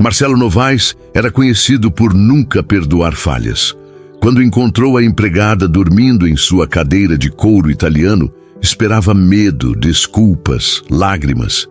Marcelo Novaes era conhecido por nunca perdoar falhas. Quando encontrou a empregada dormindo em sua cadeira de couro italiano, esperava medo, desculpas, lágrimas.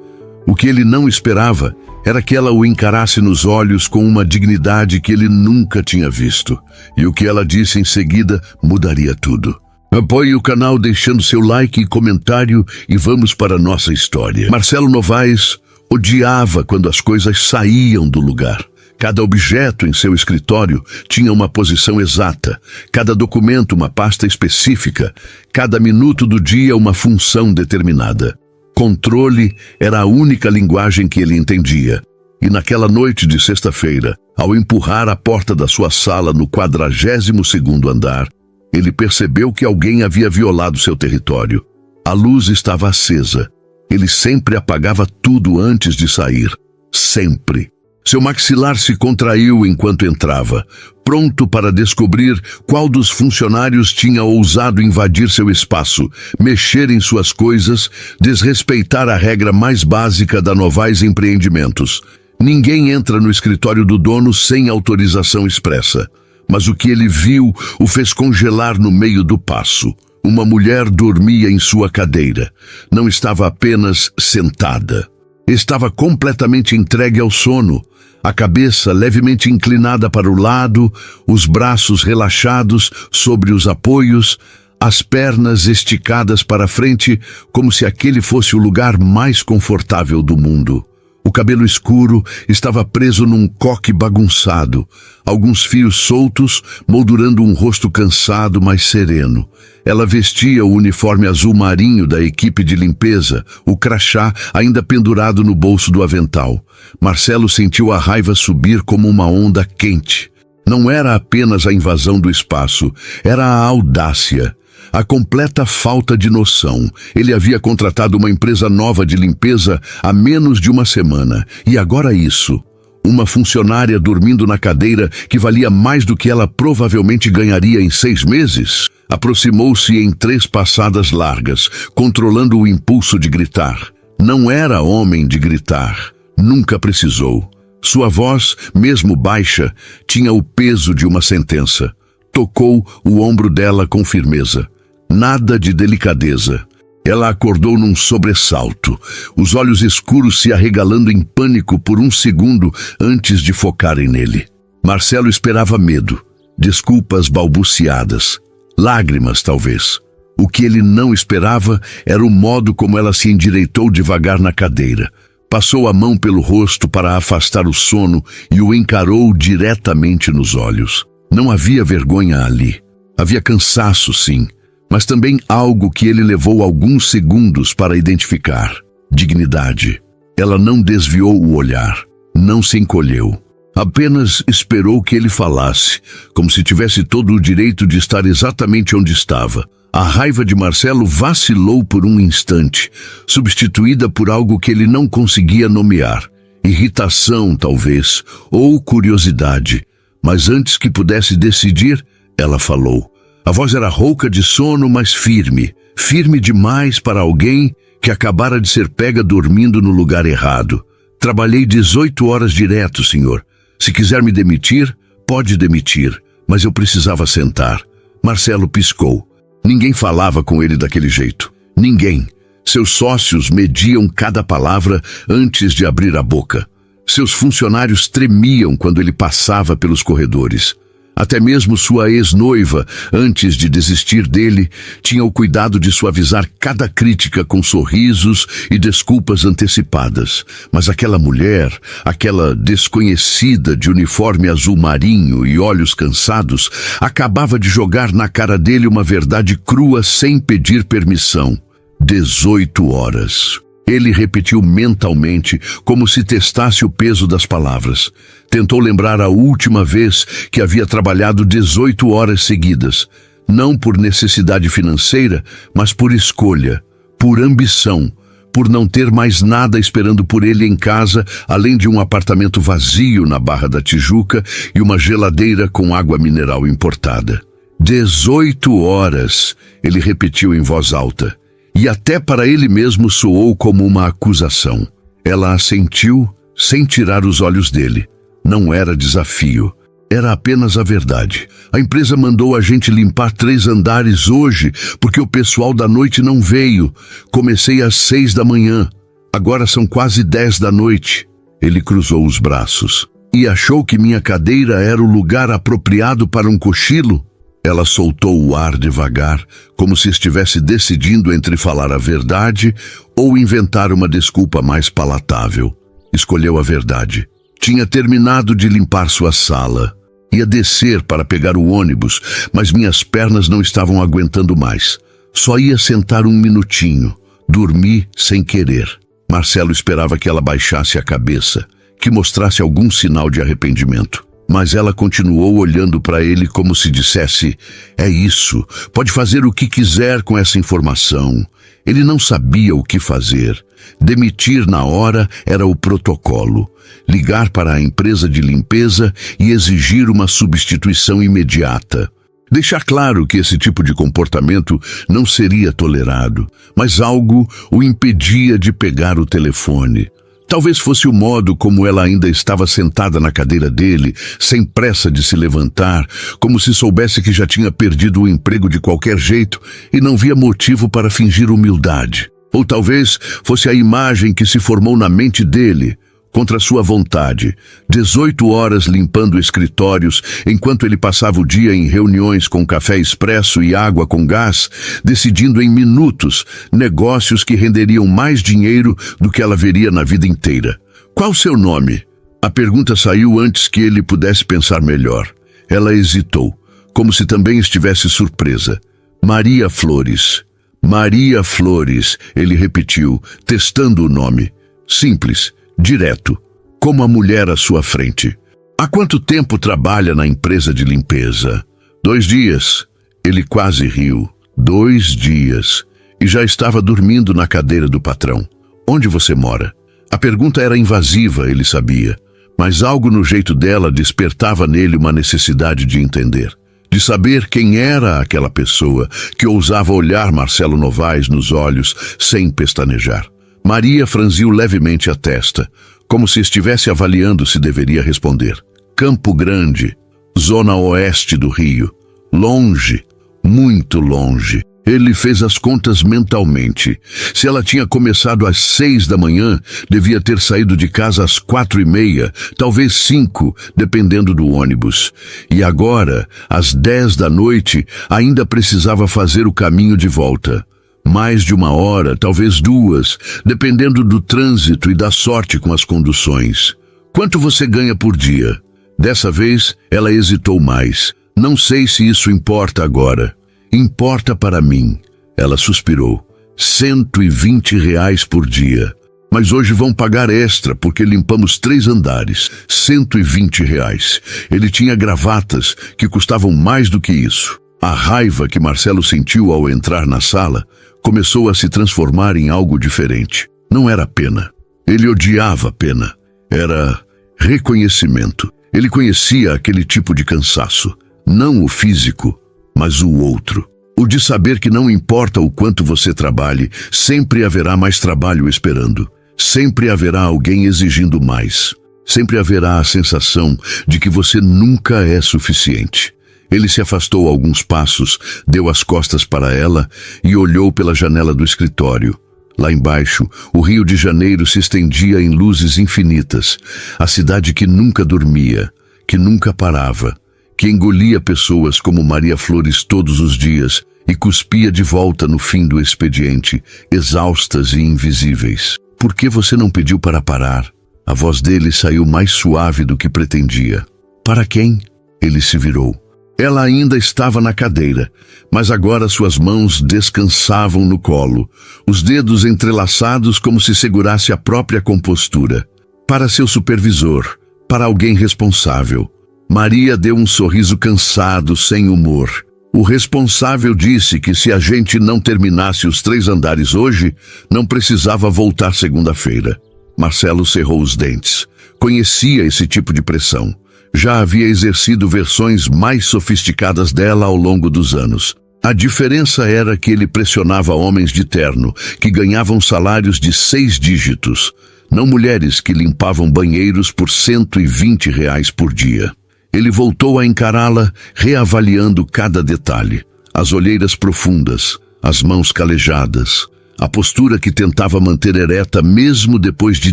O que ele não esperava era que ela o encarasse nos olhos com uma dignidade que ele nunca tinha visto. E o que ela disse em seguida mudaria tudo. Apoie o canal deixando seu like e comentário e vamos para a nossa história. Marcelo Novaes odiava quando as coisas saíam do lugar. Cada objeto em seu escritório tinha uma posição exata, cada documento uma pasta específica, cada minuto do dia uma função determinada. Controle era a única linguagem que ele entendia. E naquela noite de sexta-feira, ao empurrar a porta da sua sala no 42º andar, ele percebeu que alguém havia violado seu território. A luz estava acesa. Ele sempre apagava tudo antes de sair. Sempre. Seu maxilar se contraiu enquanto entrava, pronto para descobrir qual dos funcionários tinha ousado invadir seu espaço, mexer em suas coisas, desrespeitar a regra mais básica da Novaes Empreendimentos. Ninguém entra no escritório do dono sem autorização expressa. Mas o que ele viu o fez congelar no meio do passo. Uma mulher dormia em sua cadeira. Não estava apenas sentada. Estava completamente entregue ao sono. A cabeça levemente inclinada para o lado, os braços relaxados sobre os apoios, as pernas esticadas para frente, como se aquele fosse o lugar mais confortável do mundo. O cabelo escuro estava preso num coque bagunçado, alguns fios soltos moldurando um rosto cansado, mas sereno. Ela vestia o uniforme azul marinho da equipe de limpeza, o crachá ainda pendurado no bolso do avental. Marcelo sentiu a raiva subir como uma onda quente. Não era apenas a invasão do espaço, era a audácia. A completa falta de noção. Ele havia contratado uma empresa nova de limpeza há menos de uma semana. E agora isso. Uma funcionária dormindo na cadeira que valia mais do que ela provavelmente ganharia em 6 meses. Aproximou-se em 3 passadas largas, controlando o impulso de gritar. Não era homem de gritar. Nunca precisou. Sua voz, mesmo baixa, tinha o peso de uma sentença. Tocou o ombro dela com firmeza. Nada de delicadeza. Ela acordou num sobressalto, os olhos escuros se arregalando em pânico por um segundo antes de focarem nele. Marcelo esperava medo, desculpas balbuciadas, lágrimas talvez. O que ele não esperava era o modo como ela se endireitou devagar na cadeira. Passou a mão pelo rosto para afastar o sono e o encarou diretamente nos olhos. Não havia vergonha ali. Havia cansaço, sim, mas também algo que ele levou alguns segundos para identificar. Dignidade. Ela não desviou o olhar, não se encolheu. Apenas esperou que ele falasse, como se tivesse todo o direito de estar exatamente onde estava. A raiva de Marcelo vacilou por um instante, substituída por algo que ele não conseguia nomear. Irritação, talvez, ou curiosidade. Mas antes que pudesse decidir, ela falou. A voz era rouca de sono, mas firme. Firme demais para alguém que acabara de ser pega dormindo no lugar errado. Trabalhei 18 horas direto, senhor. Se quiser me demitir, pode demitir. Mas eu precisava sentar. Marcelo piscou. Ninguém falava com ele daquele jeito. Ninguém. Seus sócios mediam cada palavra antes de abrir a boca. Seus funcionários tremiam quando ele passava pelos corredores. Até mesmo sua ex-noiva, antes de desistir dele, tinha o cuidado de suavizar cada crítica com sorrisos e desculpas antecipadas. Mas aquela mulher, aquela desconhecida de uniforme azul marinho e olhos cansados, acabava de jogar na cara dele uma verdade crua sem pedir permissão. 18 horas. Ele repetiu mentalmente, como se testasse o peso das palavras. Tentou lembrar a última vez que havia trabalhado 18 horas seguidas. Não por necessidade financeira, mas por escolha, por ambição, por não ter mais nada esperando por ele em casa, além de um apartamento vazio na Barra da Tijuca e uma geladeira com água mineral importada. 18 horas, ele repetiu em voz alta. E até para ele mesmo soou como uma acusação. Ela assentiu, sem tirar os olhos dele. Não era desafio. Era apenas a verdade. A empresa mandou a gente limpar 3 andares hoje, porque o pessoal da noite não veio. Comecei às 6 da manhã. Agora são quase 10 da noite. Ele cruzou os braços. E achou que minha cadeira era o lugar apropriado para um cochilo? Ela soltou o ar devagar, como se estivesse decidindo entre falar a verdade ou inventar uma desculpa mais palatável. Escolheu a verdade. Tinha terminado de limpar sua sala. Ia descer para pegar o ônibus, mas minhas pernas não estavam aguentando mais. Só ia sentar um minutinho. Dormi sem querer. Marcelo esperava que ela baixasse a cabeça, que mostrasse algum sinal de arrependimento. Mas ela continuou olhando para ele como se dissesse: é isso, pode fazer o que quiser com essa informação. Ele não sabia o que fazer. Demitir na hora era o protocolo. Ligar para a empresa de limpeza e exigir uma substituição imediata. Deixar claro que esse tipo de comportamento não seria tolerado, mas algo o impedia de pegar o telefone. Talvez fosse o modo como ela ainda estava sentada na cadeira dele, sem pressa de se levantar, como se soubesse que já tinha perdido o emprego de qualquer jeito e não via motivo para fingir humildade. Ou talvez fosse a imagem que se formou na mente dele, contra sua vontade. 18 horas limpando escritórios, enquanto ele passava o dia em reuniões com café expresso e água com gás, decidindo em minutos negócios que renderiam mais dinheiro do que ela veria na vida inteira. Qual seu nome? A pergunta saiu antes que ele pudesse pensar melhor. Ela hesitou, como se também estivesse surpresa. Maria Flores. Maria Flores, ele repetiu, testando o nome. Simples. Direto, como a mulher à sua frente. Há quanto tempo trabalha na empresa de limpeza? 2 dias. Ele quase riu. 2 dias. E já estava dormindo na cadeira do patrão. Onde você mora? A pergunta era invasiva, ele sabia. Mas algo no jeito dela despertava nele uma necessidade de entender. De saber quem era aquela pessoa que ousava olhar Marcelo Novaes nos olhos sem pestanejar. Maria franziu levemente a testa, como se estivesse avaliando se deveria responder. Campo Grande, zona oeste do Rio. Longe, muito longe. Ele fez as contas mentalmente. Se ela tinha começado às 6 da manhã, devia ter saído de casa às 4:30, talvez 5, dependendo do ônibus. E agora, às 10 da noite, ainda precisava fazer o caminho de volta. Mais de 1 hora, talvez 2, dependendo do trânsito e da sorte com as conduções. Quanto você ganha por dia? Dessa vez, ela hesitou mais. Não sei se isso importa agora. Importa para mim. Ela suspirou. R$120 por dia. Mas hoje vão pagar extra porque limpamos 3 andares. R$120. Ele tinha gravatas que custavam mais do que isso. A raiva que Marcelo sentiu ao entrar na sala começou a se transformar em algo diferente. Não era pena. Ele odiava pena. Era reconhecimento. Ele conhecia aquele tipo de cansaço. Não o físico, mas o outro. O de saber que não importa o quanto você trabalhe, sempre haverá mais trabalho esperando. Sempre haverá alguém exigindo mais. Sempre haverá a sensação de que você nunca é suficiente. Ele se afastou alguns passos, deu as costas para ela e olhou pela janela do escritório. Lá embaixo, o Rio de Janeiro se estendia em luzes infinitas. A cidade que nunca dormia, que nunca parava, que engolia pessoas como Maria Flores todos os dias e cuspia de volta no fim do expediente, exaustas e invisíveis. Por que você não pediu para parar? A voz dele saiu mais suave do que pretendia. Para quem? Ele se virou. Ela ainda estava na cadeira, mas agora suas mãos descansavam no colo, os dedos entrelaçados como se segurasse a própria compostura. Para seu supervisor, para alguém responsável. Maria deu um sorriso cansado, sem humor. O responsável disse que se a gente não terminasse os 3 andares hoje, não precisava voltar segunda-feira. Marcelo cerrou os dentes. Conhecia esse tipo de pressão. Já havia exercido versões mais sofisticadas dela ao longo dos anos. A diferença era que ele pressionava homens de terno, que ganhavam salários de 6 dígitos. não mulheres que limpavam banheiros por R$ 120 por dia. Ele voltou a encará-la, reavaliando cada detalhe. As olheiras profundas, as mãos calejadas, a postura que tentava manter ereta mesmo depois de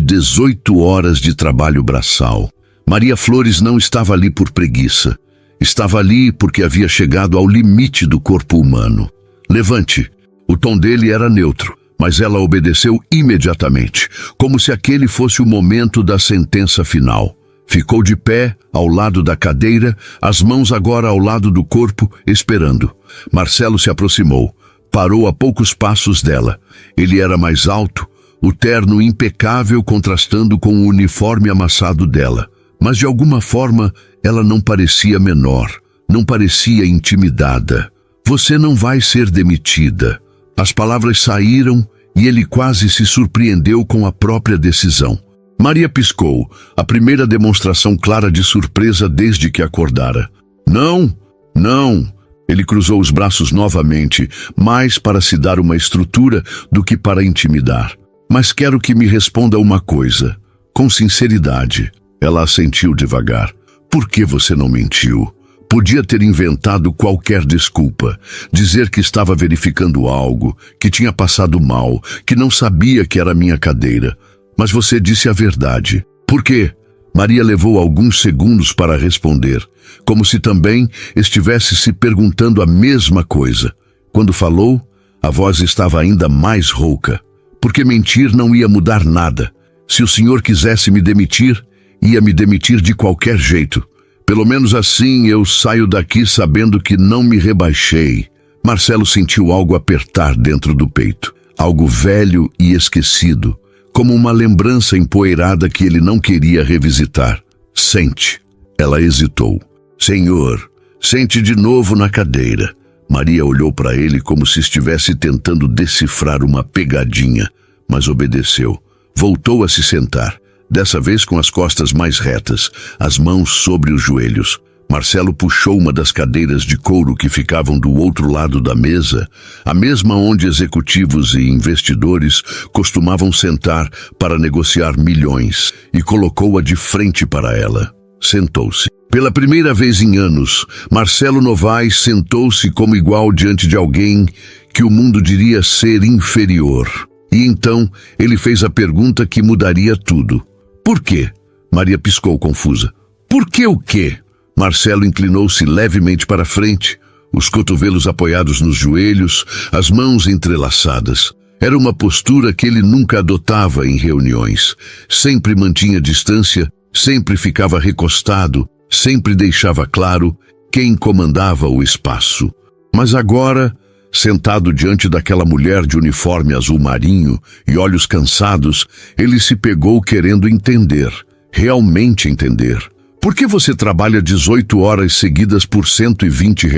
18 horas de trabalho braçal. Maria Flores não estava ali por preguiça. Estava ali porque havia chegado ao limite do corpo humano. Levante. O tom dele era neutro, mas ela obedeceu imediatamente, como se aquele fosse o momento da sentença final. Ficou de pé, ao lado da cadeira, as mãos agora ao lado do corpo, esperando. Marcelo se aproximou. Parou a poucos passos dela. Ele era mais alto, o terno impecável contrastando com o uniforme amassado dela. Mas de alguma forma, ela não parecia menor, não parecia intimidada. Você não vai ser demitida. As palavras saíram e ele quase se surpreendeu com a própria decisão. Maria piscou, a primeira demonstração clara de surpresa desde que acordara. Não, não. Ele cruzou os braços novamente, mais para se dar uma estrutura do que para intimidar. Mas quero que me responda uma coisa, com sinceridade. Ela assentiu devagar. Por que você não mentiu? Podia ter inventado qualquer desculpa, dizer que estava verificando algo, que tinha passado mal, que não sabia que era minha cadeira. Mas você disse a verdade. Por quê? Maria levou alguns segundos para responder, como se também estivesse se perguntando a mesma coisa. Quando falou, a voz estava ainda mais rouca. Porque mentir não ia mudar nada. Se o senhor quisesse me demitir, ia me demitir de qualquer jeito. Pelo menos assim eu saio daqui sabendo que não me rebaixei. Marcelo sentiu algo apertar dentro do peito. Algo velho e esquecido, como uma lembrança empoeirada que ele não queria revisitar. Sente. Ela hesitou. Senhor, sente de novo na cadeira. Maria olhou para ele como se estivesse tentando decifrar uma pegadinha, mas obedeceu. Voltou a se sentar. Dessa vez com as costas mais retas, as mãos sobre os joelhos. Marcelo puxou uma das cadeiras de couro que ficavam do outro lado da mesa, a mesma onde executivos e investidores costumavam sentar para negociar milhões, e colocou-a de frente para ela. Sentou-se. Pela primeira vez em anos, Marcelo Novaes sentou-se como igual diante de alguém que o mundo diria ser inferior. E então ele fez a pergunta que mudaria tudo. Por quê? Maria piscou confusa. Por que o quê? Marcelo inclinou-se levemente para frente, os cotovelos apoiados nos joelhos, as mãos entrelaçadas. Era uma postura que ele nunca adotava em reuniões. Sempre mantinha distância, sempre ficava recostado, sempre deixava claro quem comandava o espaço. Mas agora, sentado diante daquela mulher de uniforme azul marinho e olhos cansados, ele se pegou querendo entender, realmente entender. Por que você trabalha 18 horas seguidas por R$ 120?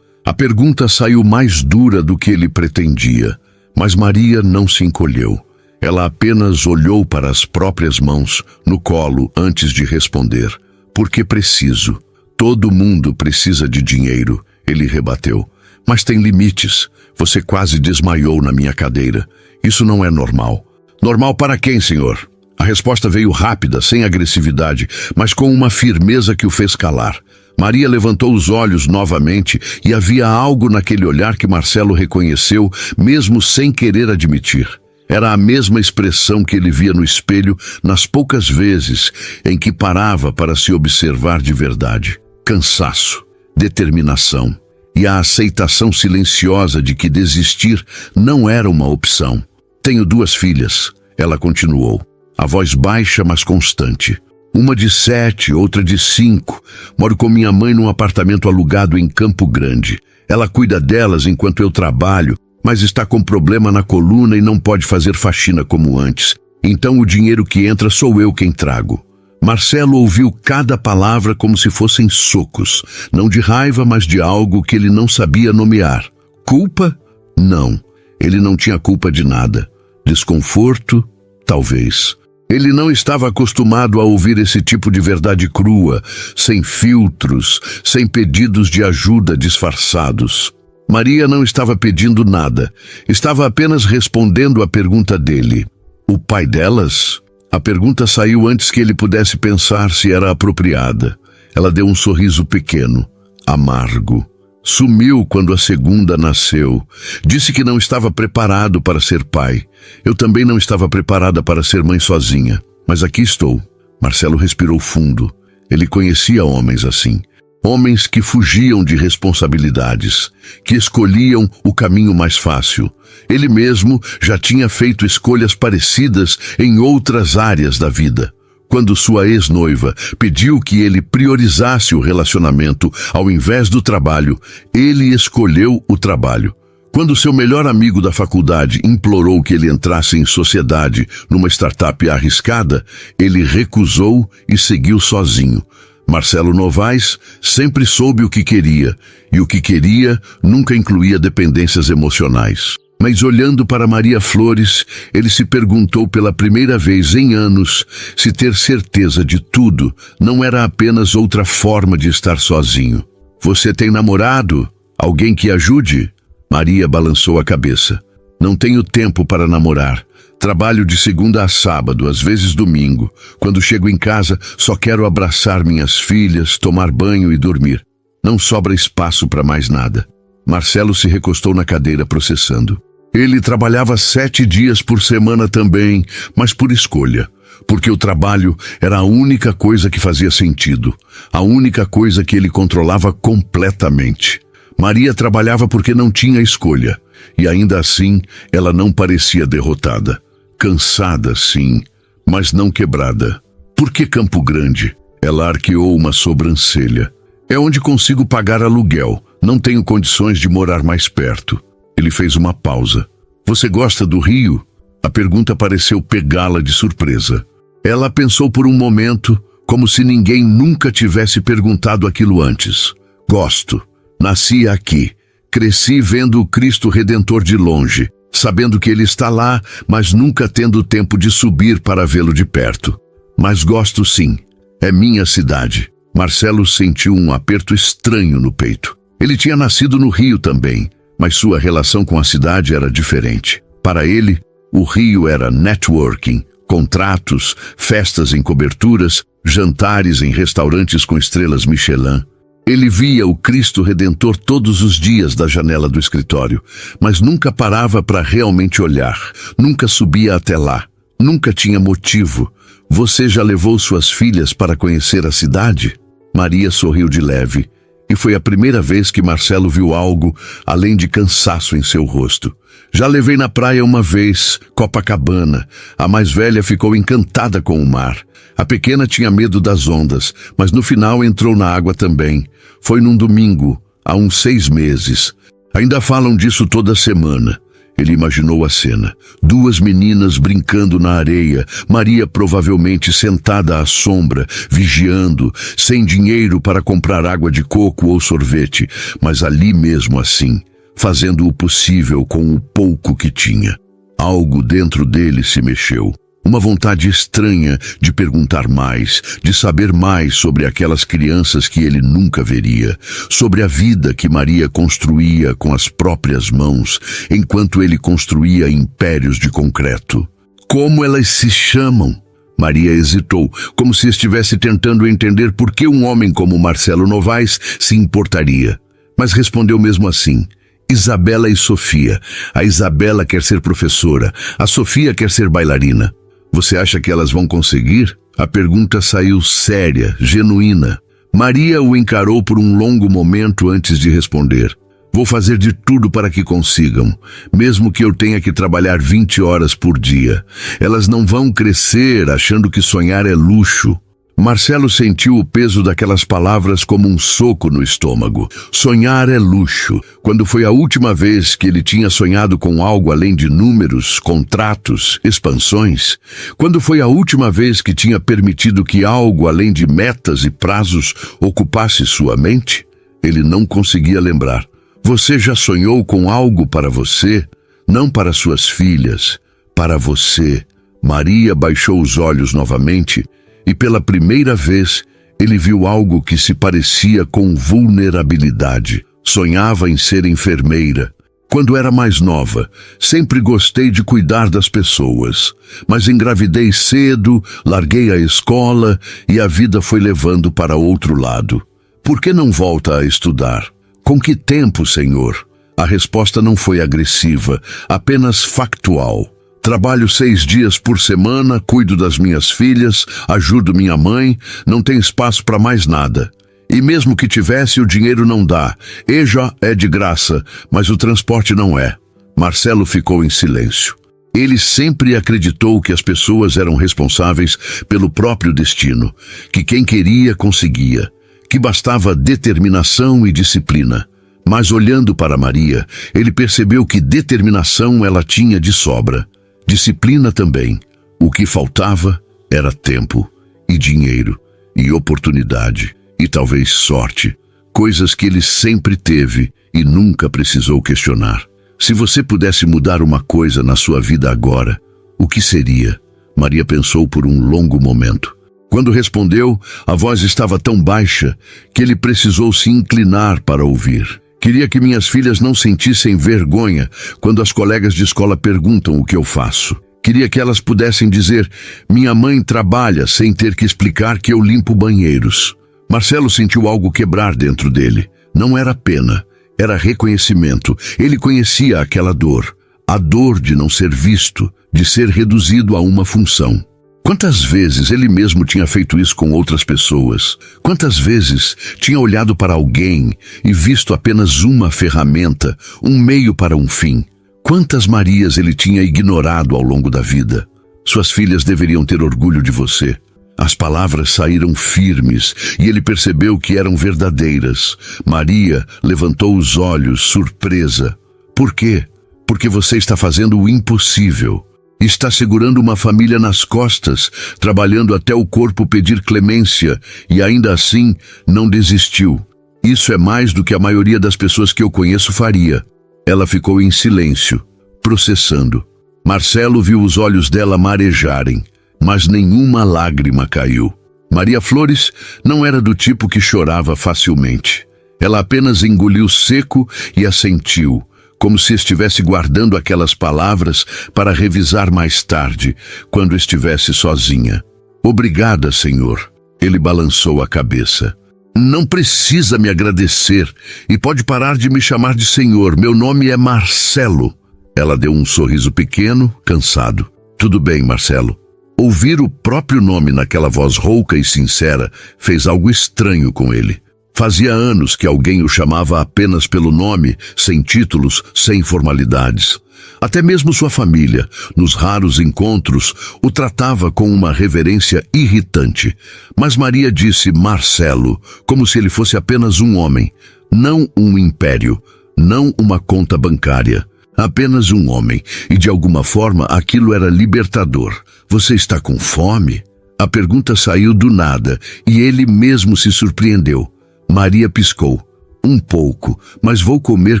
A pergunta saiu mais dura do que ele pretendia, mas Maria não se encolheu. Ela apenas olhou para as próprias mãos no colo antes de responder. Porque preciso. Todo mundo precisa de dinheiro, ele rebateu. Mas tem limites. Você quase desmaiou na minha cadeira. Isso não é normal. Normal para quem, senhor? A resposta veio rápida, sem agressividade, mas com uma firmeza que o fez calar. Maria levantou os olhos novamente e havia algo naquele olhar que Marcelo reconheceu, mesmo sem querer admitir. Era a mesma expressão que ele via no espelho nas poucas vezes em que parava para se observar de verdade. Cansaço, determinação e a aceitação silenciosa de que desistir não era uma opção. Tenho 2 filhas, ela continuou, a voz baixa mas constante. Uma de 7, outra de 5. Moro com minha mãe num apartamento alugado em Campo Grande. Ela cuida delas enquanto eu trabalho, mas está com problema na coluna e não pode fazer faxina como antes. Então o dinheiro que entra sou eu quem trago. Marcelo ouviu cada palavra como se fossem socos, não de raiva, mas de algo que ele não sabia nomear. Culpa? Não. Ele não tinha culpa de nada. Desconforto? Talvez. Ele não estava acostumado a ouvir esse tipo de verdade crua, sem filtros, sem pedidos de ajuda disfarçados. Maria não estava pedindo nada, estava apenas respondendo à pergunta dele. O pai delas? A pergunta saiu antes que ele pudesse pensar se era apropriada. Ela deu um sorriso pequeno, amargo. Sumiu quando a segunda nasceu. Disse que não estava preparado para ser pai. Eu também não estava preparada para ser mãe sozinha. Mas aqui estou. Marcelo respirou fundo. Ele conhecia homens assim. Homens que fugiam de responsabilidades, que escolhiam o caminho mais fácil. Ele mesmo já tinha feito escolhas parecidas em outras áreas da vida. Quando sua ex-noiva pediu que ele priorizasse o relacionamento ao invés do trabalho, ele escolheu o trabalho. Quando seu melhor amigo da faculdade implorou que ele entrasse em sociedade numa startup arriscada, ele recusou e seguiu sozinho. Marcelo Novaes sempre soube o que queria, e o que queria nunca incluía dependências emocionais. Mas olhando para Maria Flores, ele se perguntou pela primeira vez em anos se ter certeza de tudo não era apenas outra forma de estar sozinho. Você tem namorado? Alguém que ajude? Maria balançou a cabeça. Não tenho tempo para namorar. Trabalho de segunda a sábado, às vezes domingo. Quando chego em casa, só quero abraçar minhas filhas, tomar banho e dormir. Não sobra espaço para mais nada. Marcelo se recostou na cadeira processando. Ele trabalhava 7 dias por semana também, mas por escolha. Porque o trabalho era a única coisa que fazia sentido. A única coisa que ele controlava completamente. Maria trabalhava porque não tinha escolha. E ainda assim, ela não parecia derrotada. Cansada, sim, mas não quebrada. Por que Campo Grande? Ela arqueou uma sobrancelha. É onde consigo pagar aluguel. Não tenho condições de morar mais perto. Ele fez uma pausa. Você gosta do Rio? A pergunta pareceu pegá-la de surpresa. Ela pensou por um momento, como se ninguém nunca tivesse perguntado aquilo antes. Gosto. Nasci aqui. Cresci vendo o Cristo Redentor de longe, sabendo que ele está lá, mas nunca tendo tempo de subir para vê-lo de perto. Mas gosto sim. É minha cidade. Marcelo sentiu um aperto estranho no peito. Ele tinha nascido no Rio também, mas sua relação com a cidade era diferente. Para ele, o Rio era networking, contratos, festas em coberturas, jantares em restaurantes com estrelas Michelin. Ele via o Cristo Redentor todos os dias da janela do escritório, mas nunca parava para realmente olhar, nunca subia até lá, nunca tinha motivo. Você já levou suas filhas para conhecer a cidade? Maria sorriu de leve. E foi a primeira vez que Marcelo viu algo além de cansaço em seu rosto. Já levei na praia uma vez, Copacabana. A mais velha ficou encantada com o mar. A pequena tinha medo das ondas, mas no final entrou na água também. Foi num domingo, há uns 6 meses. Ainda falam disso toda semana. Ele imaginou a cena. 2 meninas brincando na areia, Maria provavelmente sentada à sombra, vigiando, sem dinheiro para comprar água de coco ou sorvete, mas ali mesmo assim, fazendo o possível com o pouco que tinha. Algo dentro dele se mexeu. Uma vontade estranha de perguntar mais, de saber mais sobre aquelas crianças que ele nunca veria, sobre a vida que Maria construía com as próprias mãos, enquanto ele construía impérios de concreto. Como elas se chamam? Maria hesitou, como se estivesse tentando entender por que um homem como Marcelo Novaes se importaria. Mas respondeu mesmo assim. Isabela e Sofia. A Isabela quer ser professora, a Sofia quer ser bailarina. Você acha que elas vão conseguir? A pergunta saiu séria, genuína. Maria o encarou por um longo momento antes de responder. Vou fazer de tudo para que consigam, mesmo que eu tenha que trabalhar 20 horas por dia. Elas não vão crescer achando que sonhar é luxo. Marcelo sentiu o peso daquelas palavras como um soco no estômago. Sonhar é luxo. Quando foi a última vez que ele tinha sonhado com algo além de números, contratos, expansões? Quando foi a última vez que tinha permitido que algo além de metas e prazos ocupasse sua mente? Ele não conseguia lembrar. Você já sonhou com algo para você? Não para suas filhas, para você. Maria baixou os olhos novamente. E pela primeira vez, ele viu algo que se parecia com vulnerabilidade. Sonhava em ser enfermeira. Quando era mais nova, sempre gostei de cuidar das pessoas, mas engravidei cedo, larguei a escola e a vida foi levando para outro lado. Por que não volta a estudar? Com que tempo, Senhor? A resposta não foi agressiva, apenas factual. Trabalho 6 dias por semana, cuido das minhas filhas, ajudo minha mãe, não tem espaço para mais nada. E mesmo que tivesse, o dinheiro não dá. EJA é de graça, mas o transporte não é. Marcelo ficou em silêncio. Ele sempre acreditou que as pessoas eram responsáveis pelo próprio destino, que quem queria conseguia, que bastava determinação e disciplina. Mas olhando para Maria, ele percebeu que determinação ela tinha de sobra. Disciplina também. O que faltava era tempo, e dinheiro, e oportunidade. E talvez sorte, coisas que ele sempre teve e nunca precisou questionar. Se você pudesse mudar uma coisa na sua vida agora, o que seria? Maria pensou por um longo momento. Quando respondeu, a voz estava tão baixa que ele precisou se inclinar para ouvir. Queria que minhas filhas não sentissem vergonha quando as colegas de escola perguntam o que eu faço. Queria que elas pudessem dizer, minha mãe trabalha, sem ter que explicar que eu limpo banheiros. Marcelo sentiu algo quebrar dentro dele. Não era pena, era reconhecimento. Ele conhecia aquela dor, a dor de não ser visto, de ser reduzido a uma função. Quantas vezes ele mesmo tinha feito isso com outras pessoas? Quantas vezes tinha olhado para alguém e visto apenas uma ferramenta, um meio para um fim? Quantas Marias ele tinha ignorado ao longo da vida? Suas filhas deveriam ter orgulho de você. As palavras saíram firmes e ele percebeu que eram verdadeiras. Maria levantou os olhos, surpresa. Por quê? Porque você está fazendo o impossível. Está segurando uma família nas costas, trabalhando até o corpo pedir clemência e ainda assim não desistiu. Isso é mais do que a maioria das pessoas que eu conheço faria. Ela ficou em silêncio, processando. Marcelo viu os olhos dela marejarem, mas nenhuma lágrima caiu. Maria Flores não era do tipo que chorava facilmente. Ela apenas engoliu seco e assentiu, como se estivesse guardando aquelas palavras para revisar mais tarde, quando estivesse sozinha. Obrigada, Senhor. Ele balançou a cabeça. Não precisa me agradecer e pode parar de me chamar de Senhor. Meu nome é Marcelo. Ela deu um sorriso pequeno, cansado. Tudo bem, Marcelo. Ouvir o próprio nome naquela voz rouca e sincera fez algo estranho com ele. Fazia anos que alguém o chamava apenas pelo nome, sem títulos, sem formalidades. Até mesmo sua família, nos raros encontros, o tratava com uma reverência irritante. Mas Maria disse Marcelo, como se ele fosse apenas um homem, não um império, não uma conta bancária. Apenas um homem, e de alguma forma aquilo era libertador. Você está com fome? A pergunta saiu do nada, e ele mesmo se surpreendeu. Maria piscou. Um pouco, mas vou comer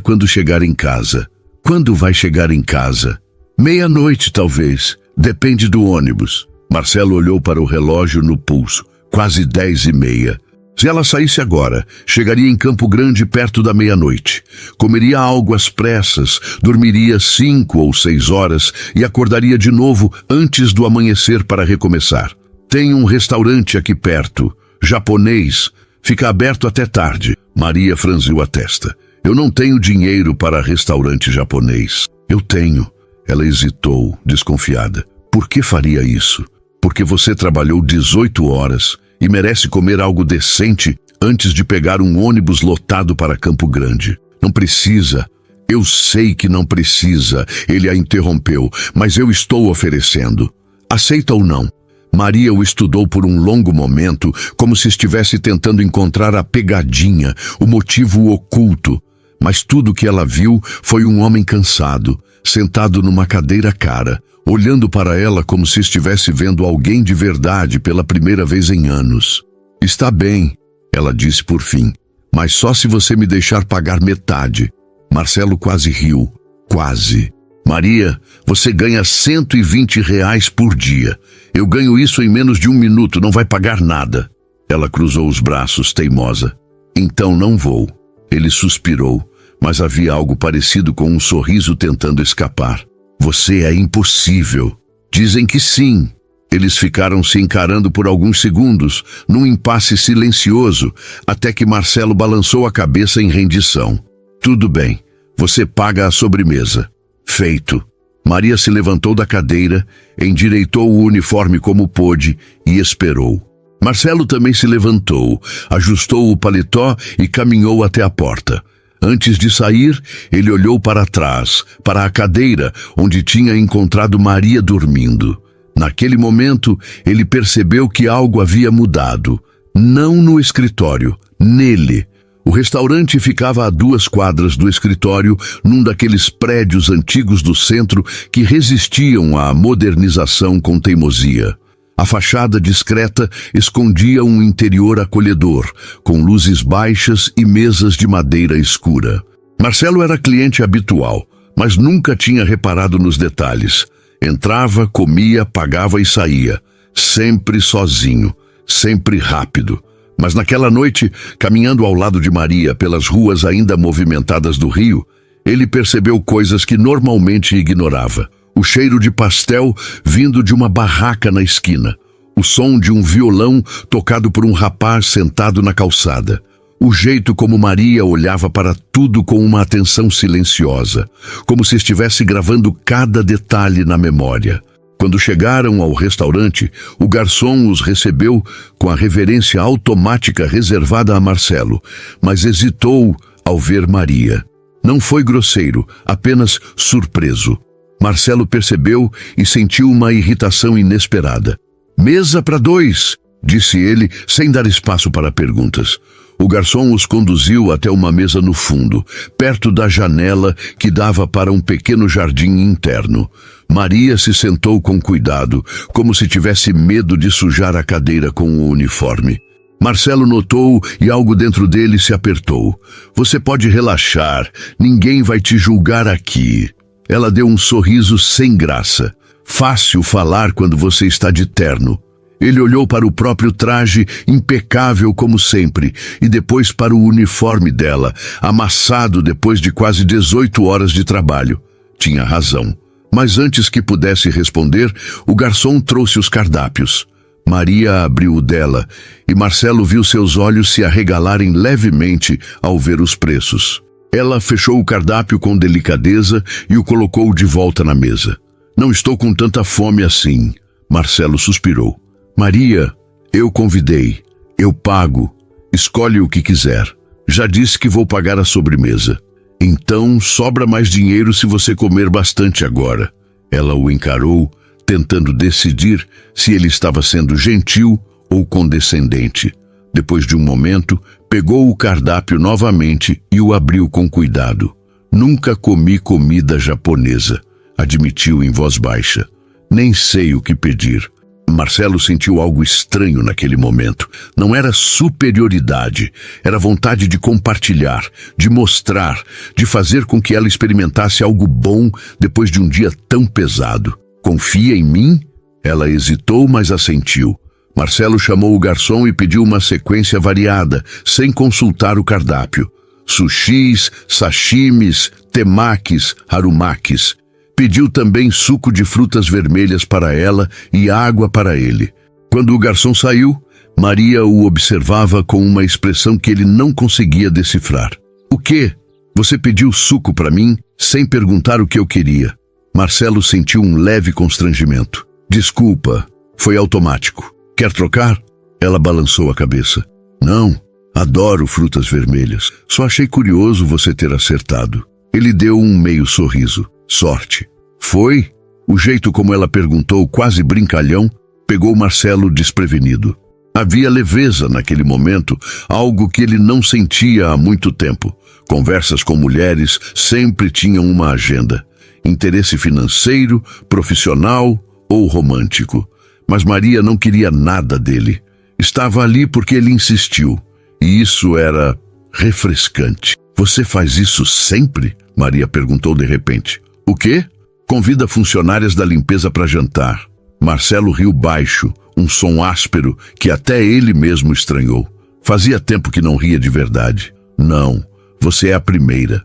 quando chegar em casa. Quando vai chegar em casa? 00:30, talvez. Depende do ônibus. Marcelo olhou para o relógio no pulso. Quase 10:30. Se ela saísse agora, chegaria em Campo Grande perto da 00:00. Comeria algo às pressas, dormiria 5 ou 6 horas e acordaria de novo antes do amanhecer para recomeçar. Tem um restaurante aqui perto, japonês, fica aberto até tarde. Maria franziu a testa. Eu não tenho dinheiro para restaurante japonês. Eu tenho. Ela hesitou, desconfiada. Por que faria isso? Porque você trabalhou 18 horas e merece comer algo decente antes de pegar um ônibus lotado para Campo Grande. Não precisa. Eu sei que não precisa, ele a interrompeu, mas eu estou oferecendo. Aceita ou não? Maria o estudou por um longo momento, como se estivesse tentando encontrar a pegadinha, o motivo oculto. Mas tudo que ela viu foi um homem cansado, sentado numa cadeira cara, olhando para ela como se estivesse vendo alguém de verdade pela primeira vez em anos. Está bem, ela disse por fim, mas só se você me deixar pagar metade. Marcelo quase riu. Quase. Maria, você ganha R$120 por dia. Eu ganho isso em menos de 1 minuto, não vai pagar nada. Ela cruzou os braços, teimosa. Então não vou. Ele suspirou, mas havia algo parecido com um sorriso tentando escapar. Você é impossível. Dizem que sim. Eles ficaram se encarando por alguns segundos, num impasse silencioso, até que Marcelo balançou a cabeça em rendição. Tudo bem, você paga a sobremesa. Feito. Maria se levantou da cadeira, endireitou o uniforme como pôde e esperou. Marcelo também se levantou, ajustou o paletó e caminhou até a porta. Antes de sair, ele olhou para trás, para a cadeira onde tinha encontrado Maria dormindo. Naquele momento, ele percebeu que algo havia mudado. Não no escritório, nele. O restaurante ficava a 2 quadras do escritório, num daqueles prédios antigos do centro que resistiam à modernização com teimosia. A fachada discreta escondia um interior acolhedor, com luzes baixas e mesas de madeira escura. Marcelo era cliente habitual, mas nunca tinha reparado nos detalhes. Entrava, comia, pagava e saía. Sempre sozinho, sempre rápido. Mas naquela noite, caminhando ao lado de Maria pelas ruas ainda movimentadas do Rio, ele percebeu coisas que normalmente ignorava. O cheiro de pastel vindo de uma barraca na esquina. O som de um violão tocado por um rapaz sentado na calçada. O jeito como Maria olhava para tudo com uma atenção silenciosa, como se estivesse gravando cada detalhe na memória. Quando chegaram ao restaurante, o garçom os recebeu com a reverência automática reservada a Marcelo, mas hesitou ao ver Maria. Não foi grosseiro, apenas surpreso. Marcelo percebeu e sentiu uma irritação inesperada. "Mesa para 2", disse ele, sem dar espaço para perguntas. O garçom os conduziu até uma mesa no fundo, perto da janela que dava para um pequeno jardim interno. Maria se sentou com cuidado, como se tivesse medo de sujar a cadeira com o uniforme. Marcelo notou e algo dentro dele se apertou. "Você pode relaxar, ninguém vai te julgar aqui." Ela deu um sorriso sem graça. "Fácil falar quando você está de terno." Ele olhou para o próprio traje, impecável como sempre, e depois para o uniforme dela, amassado depois de quase 18 horas de trabalho. Tinha razão. Mas antes que pudesse responder, o garçom trouxe os cardápios. Maria abriu o dela, e Marcelo viu seus olhos se arregalarem levemente ao ver os preços. Ela fechou o cardápio com delicadeza e o colocou de volta na mesa. "Não estou com tanta fome assim." Marcelo suspirou. "Maria, eu convidei. Eu pago. Escolhe o que quiser. Já disse que vou pagar a sobremesa. Então sobra mais dinheiro se você comer bastante agora." Ela o encarou, tentando decidir se ele estava sendo gentil ou condescendente. Depois de um momento, pegou o cardápio novamente e o abriu com cuidado. "Nunca comi comida japonesa", admitiu em voz baixa. "Nem sei o que pedir." Marcelo sentiu algo estranho naquele momento. Não era superioridade, era vontade de compartilhar, de mostrar, de fazer com que ela experimentasse algo bom depois de um dia tão pesado. "Confia em mim?" Ela hesitou, mas assentiu. Marcelo chamou o garçom e pediu uma sequência variada, sem consultar o cardápio. Sushis, sashimis, temakis, harumakis. Pediu também suco de frutas vermelhas para ela e água para ele. Quando o garçom saiu, Maria o observava com uma expressão que ele não conseguia decifrar. "O quê? Você pediu suco para mim, sem perguntar o que eu queria." Marcelo sentiu um leve constrangimento. "Desculpa, foi automático. Quer trocar?" Ela balançou a cabeça. "Não, adoro frutas vermelhas. Só achei curioso você ter acertado." Ele deu um meio sorriso. "Sorte." "Foi?" O jeito como ela perguntou, quase brincalhão, pegou Marcelo desprevenido. Havia leveza naquele momento, algo que ele não sentia há muito tempo. Conversas com mulheres sempre tinham uma agenda. Interesse financeiro, profissional ou romântico. Mas Maria não queria nada dele. Estava ali porque ele insistiu. E isso era refrescante. "Você faz isso sempre?" Maria perguntou de repente. "O quê?" "Convida funcionárias da limpeza para jantar." Marcelo riu baixo, um som áspero que até ele mesmo estranhou. Fazia tempo que não ria de verdade. "Não, você é a primeira."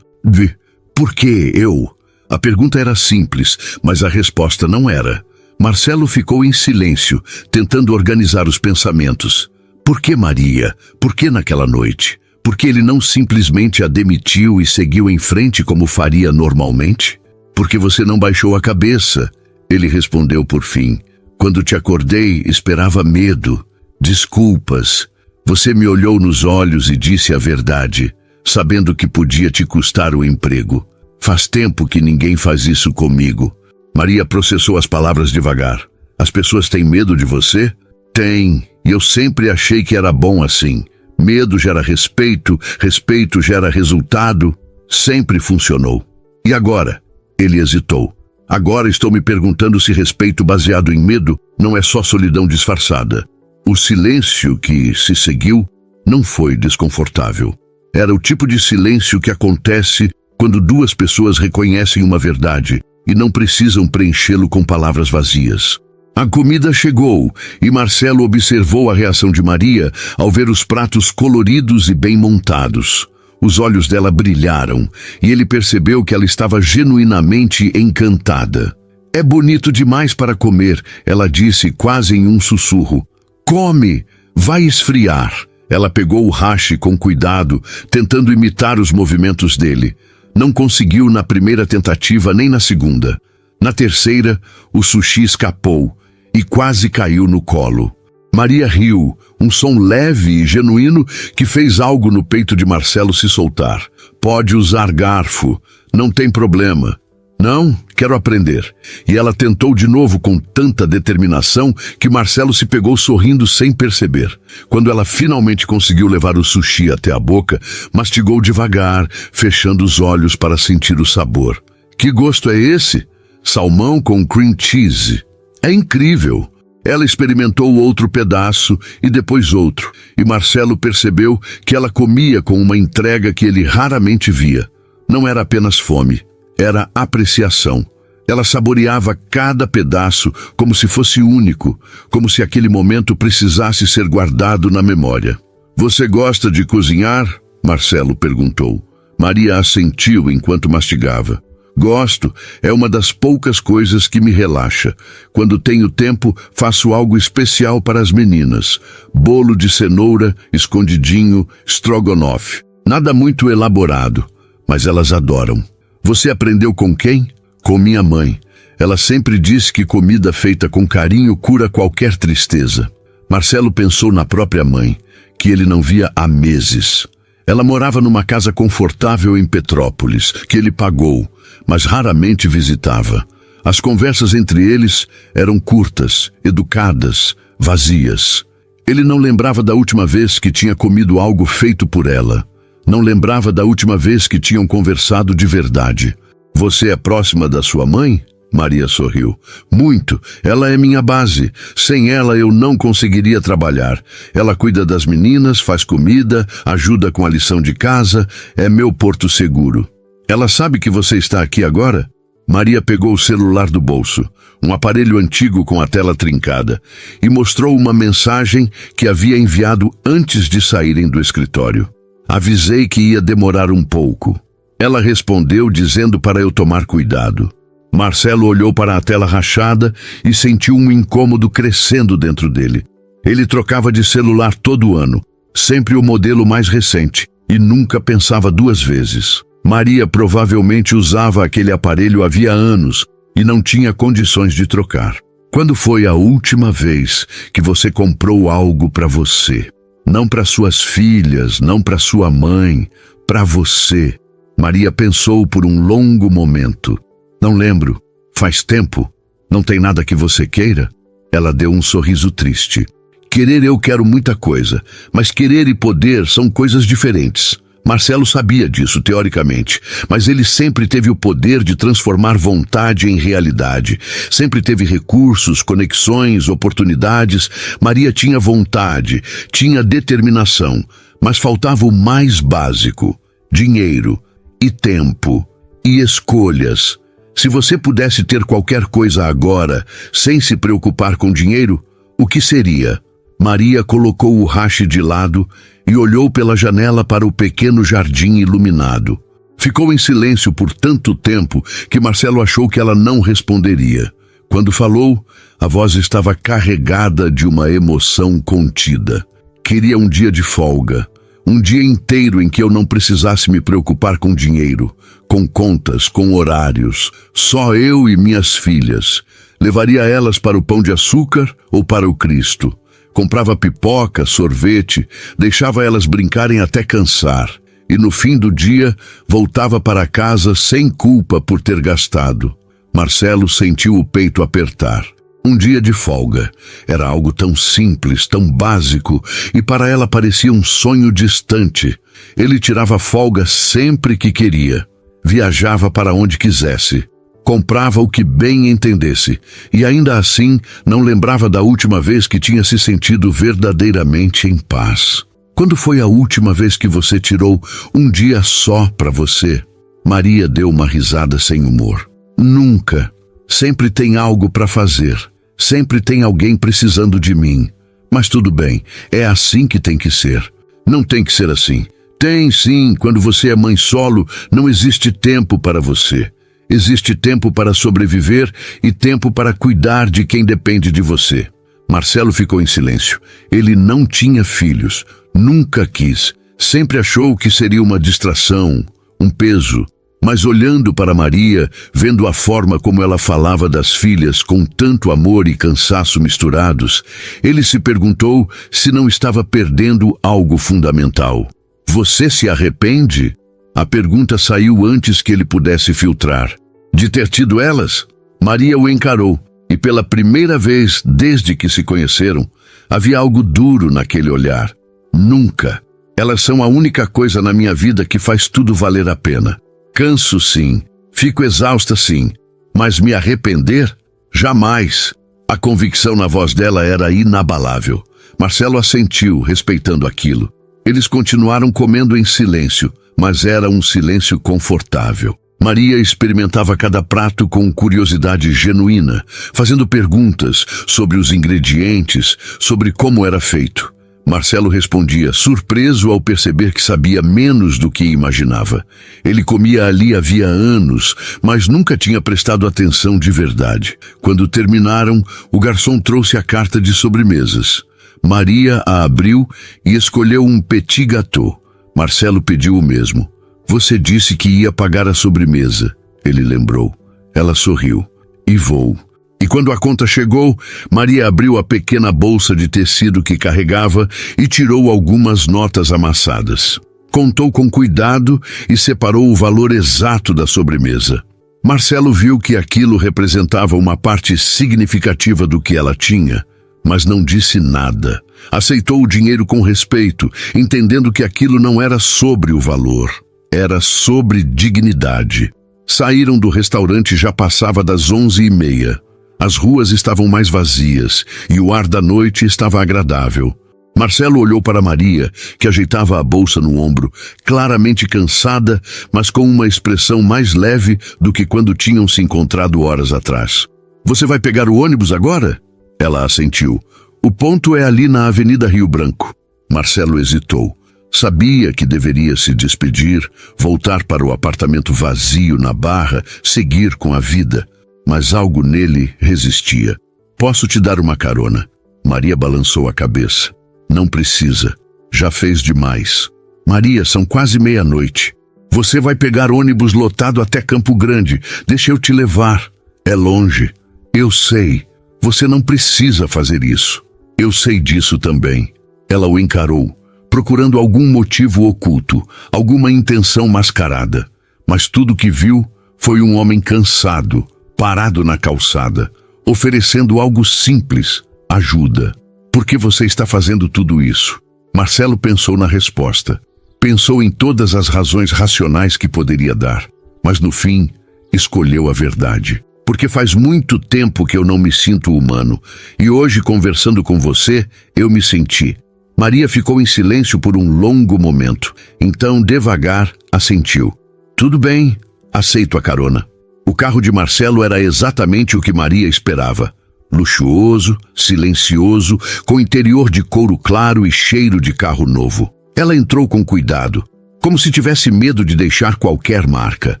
Por que eu? A pergunta era simples, mas a resposta não era. Marcelo ficou em silêncio, tentando organizar os pensamentos. Por que Maria? Por que naquela noite? Por que ele não simplesmente a demitiu e seguiu em frente como faria normalmente? Porque você não baixou a cabeça, ele respondeu por fim. Quando te acordei, esperava medo, desculpas. Você me olhou nos olhos e disse a verdade, sabendo que podia te custar o emprego. Faz tempo que ninguém faz isso comigo. Maria processou as palavras devagar. As pessoas têm medo de você? Tem, e eu sempre achei que era bom assim. Medo gera respeito, respeito gera resultado. Sempre funcionou. E agora? Ele hesitou. Agora estou me perguntando se respeito baseado em medo não é só solidão disfarçada. O silêncio que se seguiu não foi desconfortável. Era o tipo de silêncio que acontece quando duas pessoas reconhecem uma verdade e não precisam preenchê-lo com palavras vazias. A comida chegou e Marcelo observou a reação de Maria ao ver os pratos coloridos e bem montados. Os olhos dela brilharam e ele percebeu que ela estava genuinamente encantada. É bonito demais para comer, ela disse quase em um sussurro. Come, vai esfriar. Ela pegou o hashi com cuidado, tentando imitar os movimentos dele. Não conseguiu na primeira tentativa nem na segunda. Na terceira, o sushi escapou e quase caiu no colo. Maria riu, um som leve e genuíno que fez algo no peito de Marcelo se soltar. Pode usar garfo, não tem problema. Não, quero aprender. E ela tentou de novo com tanta determinação que Marcelo se pegou sorrindo sem perceber. Quando ela finalmente conseguiu levar o sushi até a boca, mastigou devagar, fechando os olhos para sentir o sabor. Que gosto é esse? Salmão com cream cheese. É incrível. Ela experimentou outro pedaço e depois outro, e Marcelo percebeu que ela comia com uma entrega que ele raramente via. Não era apenas fome, era apreciação. Ela saboreava cada pedaço como se fosse único, como se aquele momento precisasse ser guardado na memória. Você gosta de cozinhar? Marcelo perguntou. Maria assentiu enquanto mastigava. Gosto, é uma das poucas coisas que me relaxa. Quando tenho tempo, faço algo especial para as meninas. Bolo de cenoura, escondidinho, strogonoff. Nada muito elaborado, mas elas adoram. Você aprendeu com quem? Com minha mãe. Ela sempre disse que comida feita com carinho cura qualquer tristeza. Marcelo pensou na própria mãe, que ele não via há meses. Ela morava numa casa confortável em Petrópolis, que ele pagou, mas raramente visitava. As conversas entre eles eram curtas, educadas, vazias. Ele não lembrava da última vez que tinha comido algo feito por ela. Não lembrava da última vez que tinham conversado de verdade. Você é próxima da sua mãe? Maria sorriu. Muito. Ela é minha base. Sem ela eu não conseguiria trabalhar. Ela cuida das meninas, faz comida, ajuda com a lição de casa, é meu porto seguro. Ela sabe que você está aqui agora? Maria pegou o celular do bolso, um aparelho antigo com a tela trincada, e mostrou uma mensagem que havia enviado antes de saírem do escritório. Avisei que ia demorar um pouco. Ela respondeu dizendo para eu tomar cuidado. Marcelo olhou para a tela rachada e sentiu um incômodo crescendo dentro dele. Ele trocava de celular todo ano, sempre o modelo mais recente, e nunca pensava duas vezes. Maria provavelmente usava aquele aparelho havia anos e não tinha condições de trocar. Quando foi a última vez que você comprou algo para você? Não para suas filhas, não para sua mãe, para você. Maria pensou por um longo momento. Não lembro. Faz tempo. Não tem nada que você queira? Ela deu um sorriso triste. Querer eu quero muita coisa, mas querer e poder são coisas diferentes. Marcelo sabia disso, teoricamente, mas ele sempre teve o poder de transformar vontade em realidade. Sempre teve recursos, conexões, oportunidades. Maria tinha vontade, tinha determinação, mas faltava o mais básico: dinheiro, e tempo, e escolhas. Se você pudesse ter qualquer coisa agora, sem se preocupar com dinheiro, o que seria? Maria colocou o hashi de lado e olhou pela janela para o pequeno jardim iluminado. Ficou em silêncio por tanto tempo que Marcelo achou que ela não responderia. Quando falou, a voz estava carregada de uma emoção contida. Queria um dia de folga, um dia inteiro em que eu não precisasse me preocupar com dinheiro, com contas, com horários. Só eu e minhas filhas. Levaria elas para o Pão de Açúcar ou para o Cristo. Comprava pipoca, sorvete, deixava elas brincarem até cansar. E no fim do dia, voltava para casa sem culpa por ter gastado. Marcelo sentiu o peito apertar. Um dia de folga. Era algo tão simples, tão básico, e para ela parecia um sonho distante. Ele tirava folga sempre que queria. Viajava para onde quisesse. Comprava o que bem entendesse. E ainda assim, não lembrava da última vez que tinha se sentido verdadeiramente em paz. Quando foi a última vez que você tirou um dia só para você? Maria deu uma risada sem humor. Nunca. Sempre tem algo para fazer. Sempre tem alguém precisando de mim. Mas tudo bem, é assim que tem que ser. Não tem que ser assim. Tem sim, quando você é mãe solo, não existe tempo para você. Existe tempo para sobreviver e tempo para cuidar de quem depende de você. Marcelo ficou em silêncio. Ele não tinha filhos. Nunca quis. Sempre achou que seria uma distração, um peso. Mas olhando para Maria, vendo a forma como ela falava das filhas com tanto amor e cansaço misturados, ele se perguntou se não estava perdendo algo fundamental. Você se arrepende? A pergunta saiu antes que ele pudesse filtrar. De ter tido elas? Maria o encarou, e pela primeira vez desde que se conheceram, havia algo duro naquele olhar. Nunca. Elas são a única coisa na minha vida que faz tudo valer a pena. Canso sim, fico exausta sim, mas me arrepender? Jamais. A convicção na voz dela era inabalável. Marcelo assentiu, respeitando aquilo. Eles continuaram comendo em silêncio, mas era um silêncio confortável. Maria experimentava cada prato com curiosidade genuína, fazendo perguntas sobre os ingredientes, sobre como era feito. Marcelo respondia, surpreso ao perceber que sabia menos do que imaginava. Ele comia ali havia anos, mas nunca tinha prestado atenção de verdade. Quando terminaram, o garçom trouxe a carta de sobremesas. Maria a abriu e escolheu um petit gâteau. Marcelo pediu o mesmo. Você disse que ia pagar a sobremesa, ele lembrou. Ela sorriu. E vou. E quando a conta chegou, Maria abriu a pequena bolsa de tecido que carregava e tirou algumas notas amassadas. Contou com cuidado e separou o valor exato da sobremesa. Marcelo viu que aquilo representava uma parte significativa do que ela tinha, mas não disse nada. Aceitou o dinheiro com respeito, entendendo que aquilo não era sobre o valor, era sobre dignidade. Saíram do restaurante, já passava das 11h30. As ruas estavam mais vazias e o ar da noite estava agradável. Marcelo olhou para Maria, que ajeitava a bolsa no ombro, claramente cansada, mas com uma expressão mais leve do que quando tinham se encontrado horas atrás. Você vai pegar o ônibus agora? Ela assentiu. O ponto é ali na Avenida Rio Branco. Marcelo hesitou. Sabia que deveria se despedir, voltar para o apartamento vazio na Barra, seguir com a vida. Mas algo nele resistia. Posso te dar uma carona? Maria balançou a cabeça. Não precisa. Já fez demais. Maria, são quase meia-noite. Você vai pegar ônibus lotado até Campo Grande. Deixa eu te levar. É longe. Eu sei. Você não precisa fazer isso. Eu sei disso também. Ela o encarou, procurando algum motivo oculto, alguma intenção mascarada. Mas tudo que viu foi um homem cansado, parado na calçada, oferecendo algo simples, ajuda. Por que você está fazendo tudo isso? Marcelo pensou na resposta. Pensou em todas as razões racionais que poderia dar. Mas no fim, escolheu a verdade. Porque faz muito tempo que eu não me sinto humano. E hoje, conversando com você, eu me senti. Maria ficou em silêncio por um longo momento. Então, devagar, assentiu. Tudo bem, aceito a carona. O carro de Marcelo era exatamente o que Maria esperava. Luxuoso, silencioso, com interior de couro claro e cheiro de carro novo. Ela entrou com cuidado. como se tivesse medo de deixar qualquer marca.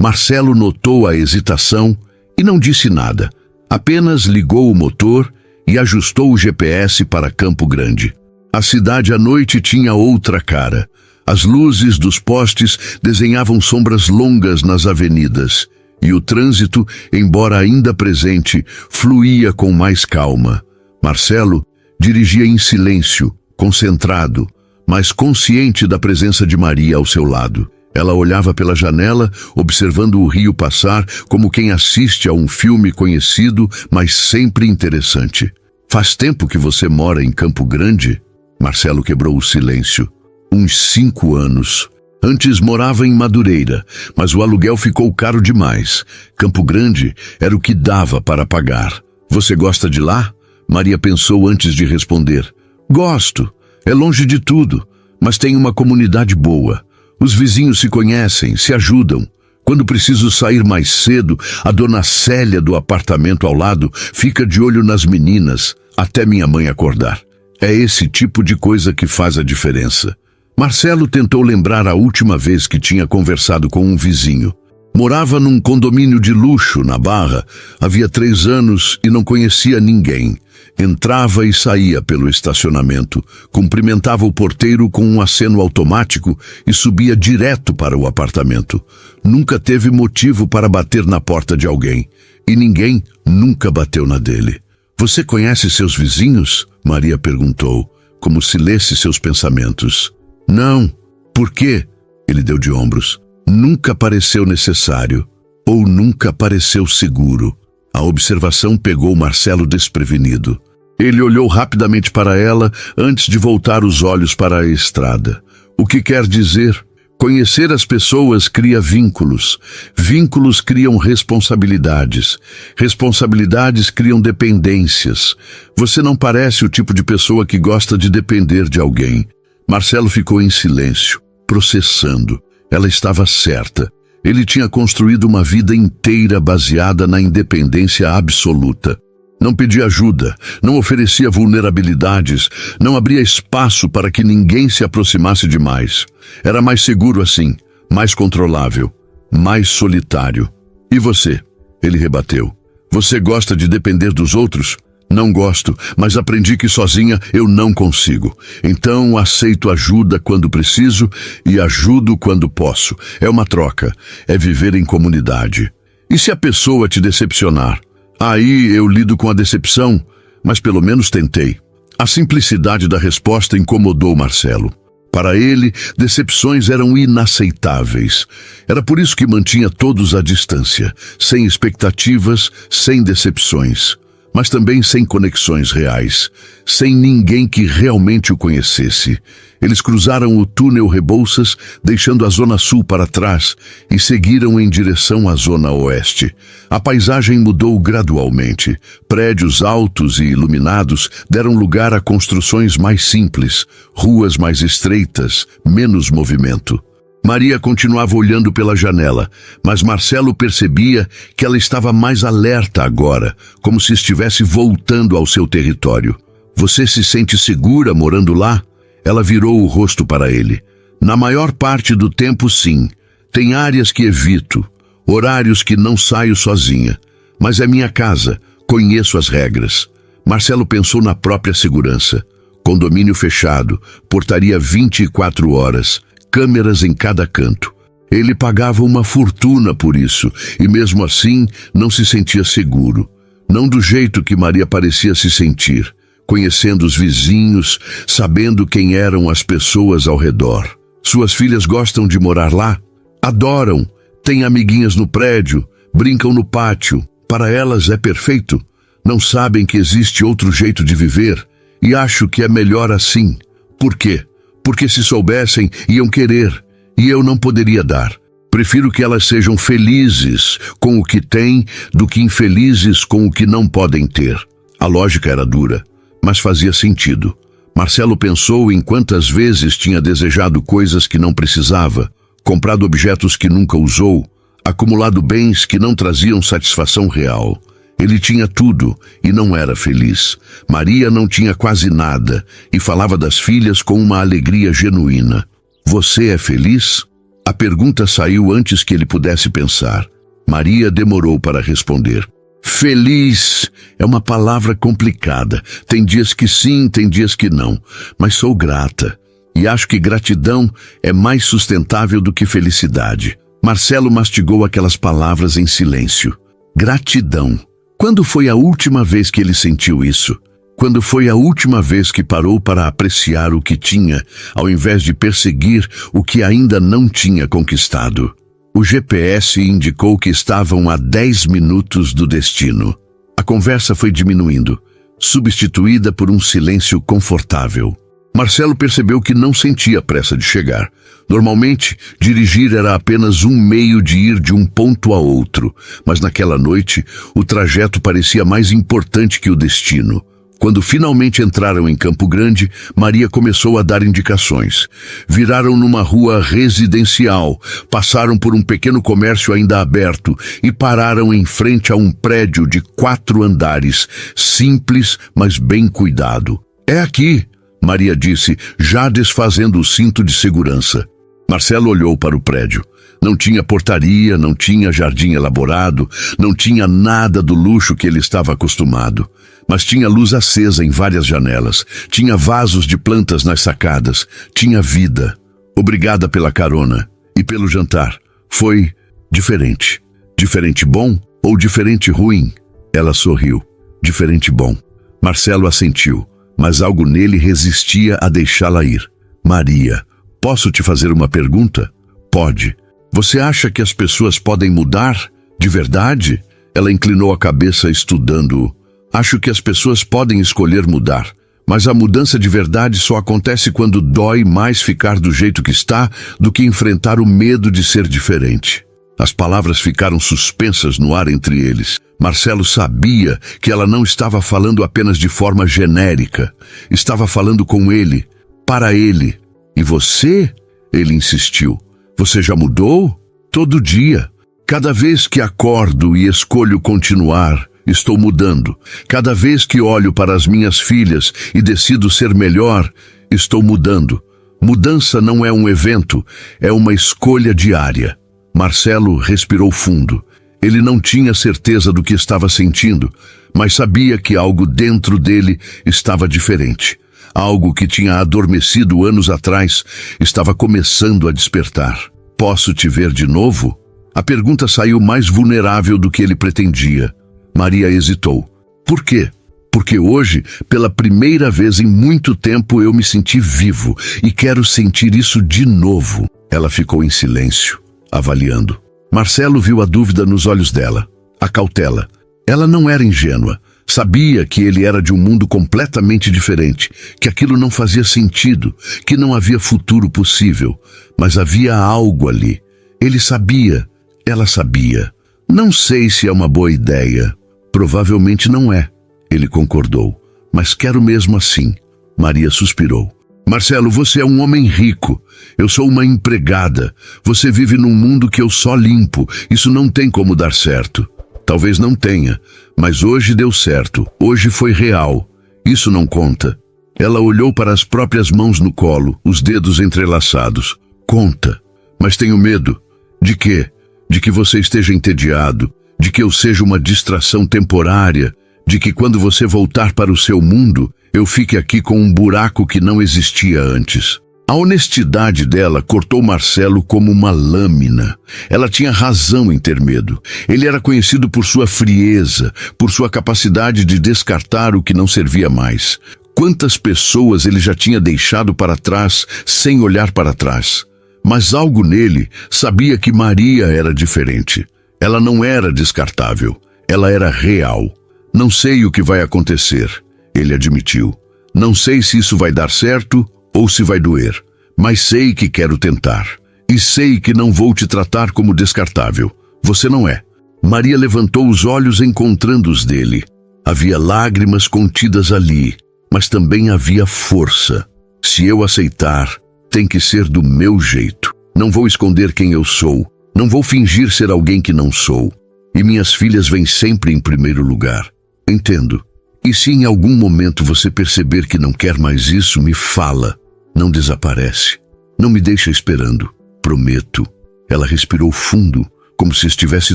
Marcelo notou a hesitação e não disse nada. Apenas ligou o motor e ajustou o GPS para Campo Grande. A cidade à noite tinha outra cara. As luzes dos postes desenhavam sombras longas nas avenidas, e o trânsito, embora ainda presente, fluía com mais calma. Marcelo dirigia em silêncio, concentrado, mas consciente da presença de Maria ao seu lado. Ela olhava pela janela, observando o rio passar como quem assiste a um filme conhecido, mas sempre interessante. Faz tempo que você mora em Campo Grande? Marcelo quebrou o silêncio. Uns 5 anos. Antes morava em Madureira, mas o aluguel ficou caro demais. Campo Grande era o que dava para pagar. Você gosta de lá? Maria pensou antes de responder. Gosto. É longe de tudo, mas tem uma comunidade boa. Os vizinhos se conhecem, se ajudam. Quando preciso sair mais cedo, a dona Célia do apartamento ao lado fica de olho nas meninas, até minha mãe acordar. É esse tipo de coisa que faz a diferença. Marcelo tentou lembrar a última vez que tinha conversado com um vizinho. Morava num condomínio de luxo, na Barra. Havia 3 anos e não conhecia ninguém. Entrava e saía pelo estacionamento, cumprimentava o porteiro com um aceno automático e subia direto para o apartamento. Nunca teve motivo para bater na porta de alguém, e ninguém nunca bateu na dele. Você conhece seus vizinhos? Maria perguntou, como se lesse seus pensamentos. Não. Por quê? Ele deu de ombros. Nunca pareceu necessário, ou nunca pareceu seguro. A observação pegou Marcelo desprevenido. Ele olhou rapidamente para ela antes de voltar os olhos para a estrada. O que quer dizer? Conhecer as pessoas cria vínculos. Vínculos criam responsabilidades. Responsabilidades criam dependências. Você não parece o tipo de pessoa que gosta de depender de alguém. Marcelo ficou em silêncio, processando. Ela estava certa. Ele tinha construído uma vida inteira baseada na independência absoluta. Não pedia ajuda, não oferecia vulnerabilidades, não abria espaço para que ninguém se aproximasse demais. Era mais seguro assim, mais controlável, mais solitário. E você? Ele rebateu. Você gosta de depender dos outros? Não gosto, mas aprendi que sozinha eu não consigo. Então aceito ajuda quando preciso e ajudo quando posso. É uma troca, é viver em comunidade. E se a pessoa te decepcionar? Aí eu lido com a decepção, mas pelo menos tentei. A simplicidade da resposta incomodou Marcelo. Para ele, decepções eram inaceitáveis. Era por isso que mantinha todos à distância, sem expectativas, sem decepções. Mas também sem conexões reais, sem ninguém que realmente o conhecesse. Eles cruzaram o túnel Rebouças, deixando a Zona Sul para trás, e seguiram em direção à Zona Oeste. A paisagem mudou gradualmente. Prédios altos e iluminados deram lugar a construções mais simples, ruas mais estreitas, menos movimento. Maria continuava olhando pela janela, mas Marcelo percebia que ela estava mais alerta agora, como se estivesse voltando ao seu território. Você se sente segura morando lá? Ela virou o rosto para ele. Na maior parte do tempo, sim. Tem áreas que evito, horários que não saio sozinha. Mas é minha casa, conheço as regras. Marcelo pensou na própria segurança. Condomínio fechado, portaria 24 horas... câmeras em cada canto. Ele pagava uma fortuna por isso, e mesmo assim não se sentia seguro. Não do jeito que Maria parecia se sentir, conhecendo os vizinhos, sabendo quem eram as pessoas ao redor. Suas filhas gostam de morar lá? Adoram, têm amiguinhas no prédio, brincam no pátio. Para elas é perfeito. Não sabem que existe outro jeito de viver, e acho que é melhor assim. Por quê? Porque se soubessem, iam querer, e eu não poderia dar. Prefiro que elas sejam felizes com o que têm do que infelizes com o que não podem ter. A lógica era dura, mas fazia sentido. Marcelo pensou em quantas vezes tinha desejado coisas que não precisava, comprado objetos que nunca usou, acumulado bens que não traziam satisfação real. Ele tinha tudo e não era feliz. Maria não tinha quase nada e falava das filhas com uma alegria genuína. Você é feliz? A pergunta saiu antes que ele pudesse pensar. Maria demorou para responder. Feliz é uma palavra complicada. Tem dias que sim, tem dias que não. Mas sou grata. E acho que gratidão é mais sustentável do que felicidade. Marcelo mastigou aquelas palavras em silêncio. Gratidão. Quando foi a última vez que ele sentiu isso? Quando foi a última vez que parou para apreciar o que tinha, ao invés de perseguir o que ainda não tinha conquistado? O GPS indicou que estavam a 10 minutos do destino. A conversa foi diminuindo, substituída por um silêncio confortável. Marcelo percebeu que não sentia pressa de chegar. Normalmente, dirigir era apenas um meio de ir de um ponto a outro, mas naquela noite, o trajeto parecia mais importante que o destino. Quando finalmente entraram em Campo Grande, Maria começou a dar indicações. Viraram numa rua residencial, passaram por um pequeno comércio ainda aberto e pararam em frente a um prédio de 4 andares, simples, mas bem cuidado. É aqui, Maria disse, já desfazendo o cinto de segurança. Marcelo olhou para o prédio. Não tinha portaria, não tinha jardim elaborado, não tinha nada do luxo que ele estava acostumado. Mas tinha luz acesa em várias janelas, tinha vasos de plantas nas sacadas, tinha vida. Obrigada pela carona e pelo jantar. Foi diferente. Diferente bom ou diferente ruim? Ela sorriu. Diferente bom. Marcelo assentiu, mas algo nele resistia a deixá-la ir. Maria, posso te fazer uma pergunta? Pode. Você acha que as pessoas podem mudar? De verdade? Ela inclinou a cabeça estudando-o. Acho que as pessoas podem escolher mudar, mas a mudança de verdade só acontece quando dói mais ficar do jeito que está do que enfrentar o medo de ser diferente. As palavras ficaram suspensas no ar entre eles. Marcelo sabia que ela não estava falando apenas de forma genérica. Estava falando com ele, para ele. E você? Ele insistiu. Você já mudou? Todo dia. Cada vez que acordo e escolho continuar, estou mudando. Cada vez que olho para as minhas filhas e decido ser melhor, estou mudando. Mudança não é um evento, é uma escolha diária. Marcelo respirou fundo. Ele não tinha certeza do que estava sentindo, mas sabia que algo dentro dele estava diferente. Algo que tinha adormecido anos atrás estava começando a despertar. Posso te ver de novo? A pergunta saiu mais vulnerável do que ele pretendia. Maria hesitou. Por quê? Porque hoje, pela primeira vez em muito tempo, eu me senti vivo e quero sentir isso de novo. Ela ficou em silêncio, avaliando. Marcelo viu a dúvida nos olhos dela, a cautela. Ela não era ingênua. Sabia que ele era de um mundo completamente diferente, que aquilo não fazia sentido, que não havia futuro possível. Mas havia algo ali. Ele sabia, ela sabia. Não sei se é uma boa ideia. Provavelmente não é, ele concordou. Mas quero mesmo assim. Maria suspirou. Marcelo, você é um homem rico. Eu sou uma empregada. Você vive num mundo que eu só limpo. Isso não tem como dar certo. Talvez não tenha, mas hoje deu certo. Hoje foi real. Isso não conta. Ela olhou para as próprias mãos no colo, os dedos entrelaçados. Conta. Mas tenho medo. De quê? De que você esteja entediado. De que eu seja uma distração temporária. De que quando você voltar para o seu mundo, eu fique aqui com um buraco que não existia antes. A honestidade dela cortou Marcelo como uma lâmina. Ela tinha razão em ter medo. Ele era conhecido por sua frieza, por sua capacidade de descartar o que não servia mais. Quantas pessoas ele já tinha deixado para trás sem olhar para trás. Mas algo nele sabia que Maria era diferente. Ela não era descartável. Ela era real. Não sei o que vai acontecer, ele admitiu. Não sei se isso vai dar certo ou se vai doer, mas sei que quero tentar. E sei que não vou te tratar como descartável. Você não é. Maria levantou os olhos encontrando os dele. Havia lágrimas contidas ali, mas também havia força. Se eu aceitar, tem que ser do meu jeito. Não vou esconder quem eu sou. Não vou fingir ser alguém que não sou. E minhas filhas vêm sempre em primeiro lugar. Entendo. E se em algum momento você perceber que não quer mais isso, me fala. Não desaparece. Não me deixa esperando. Prometo. Ela respirou fundo, como se estivesse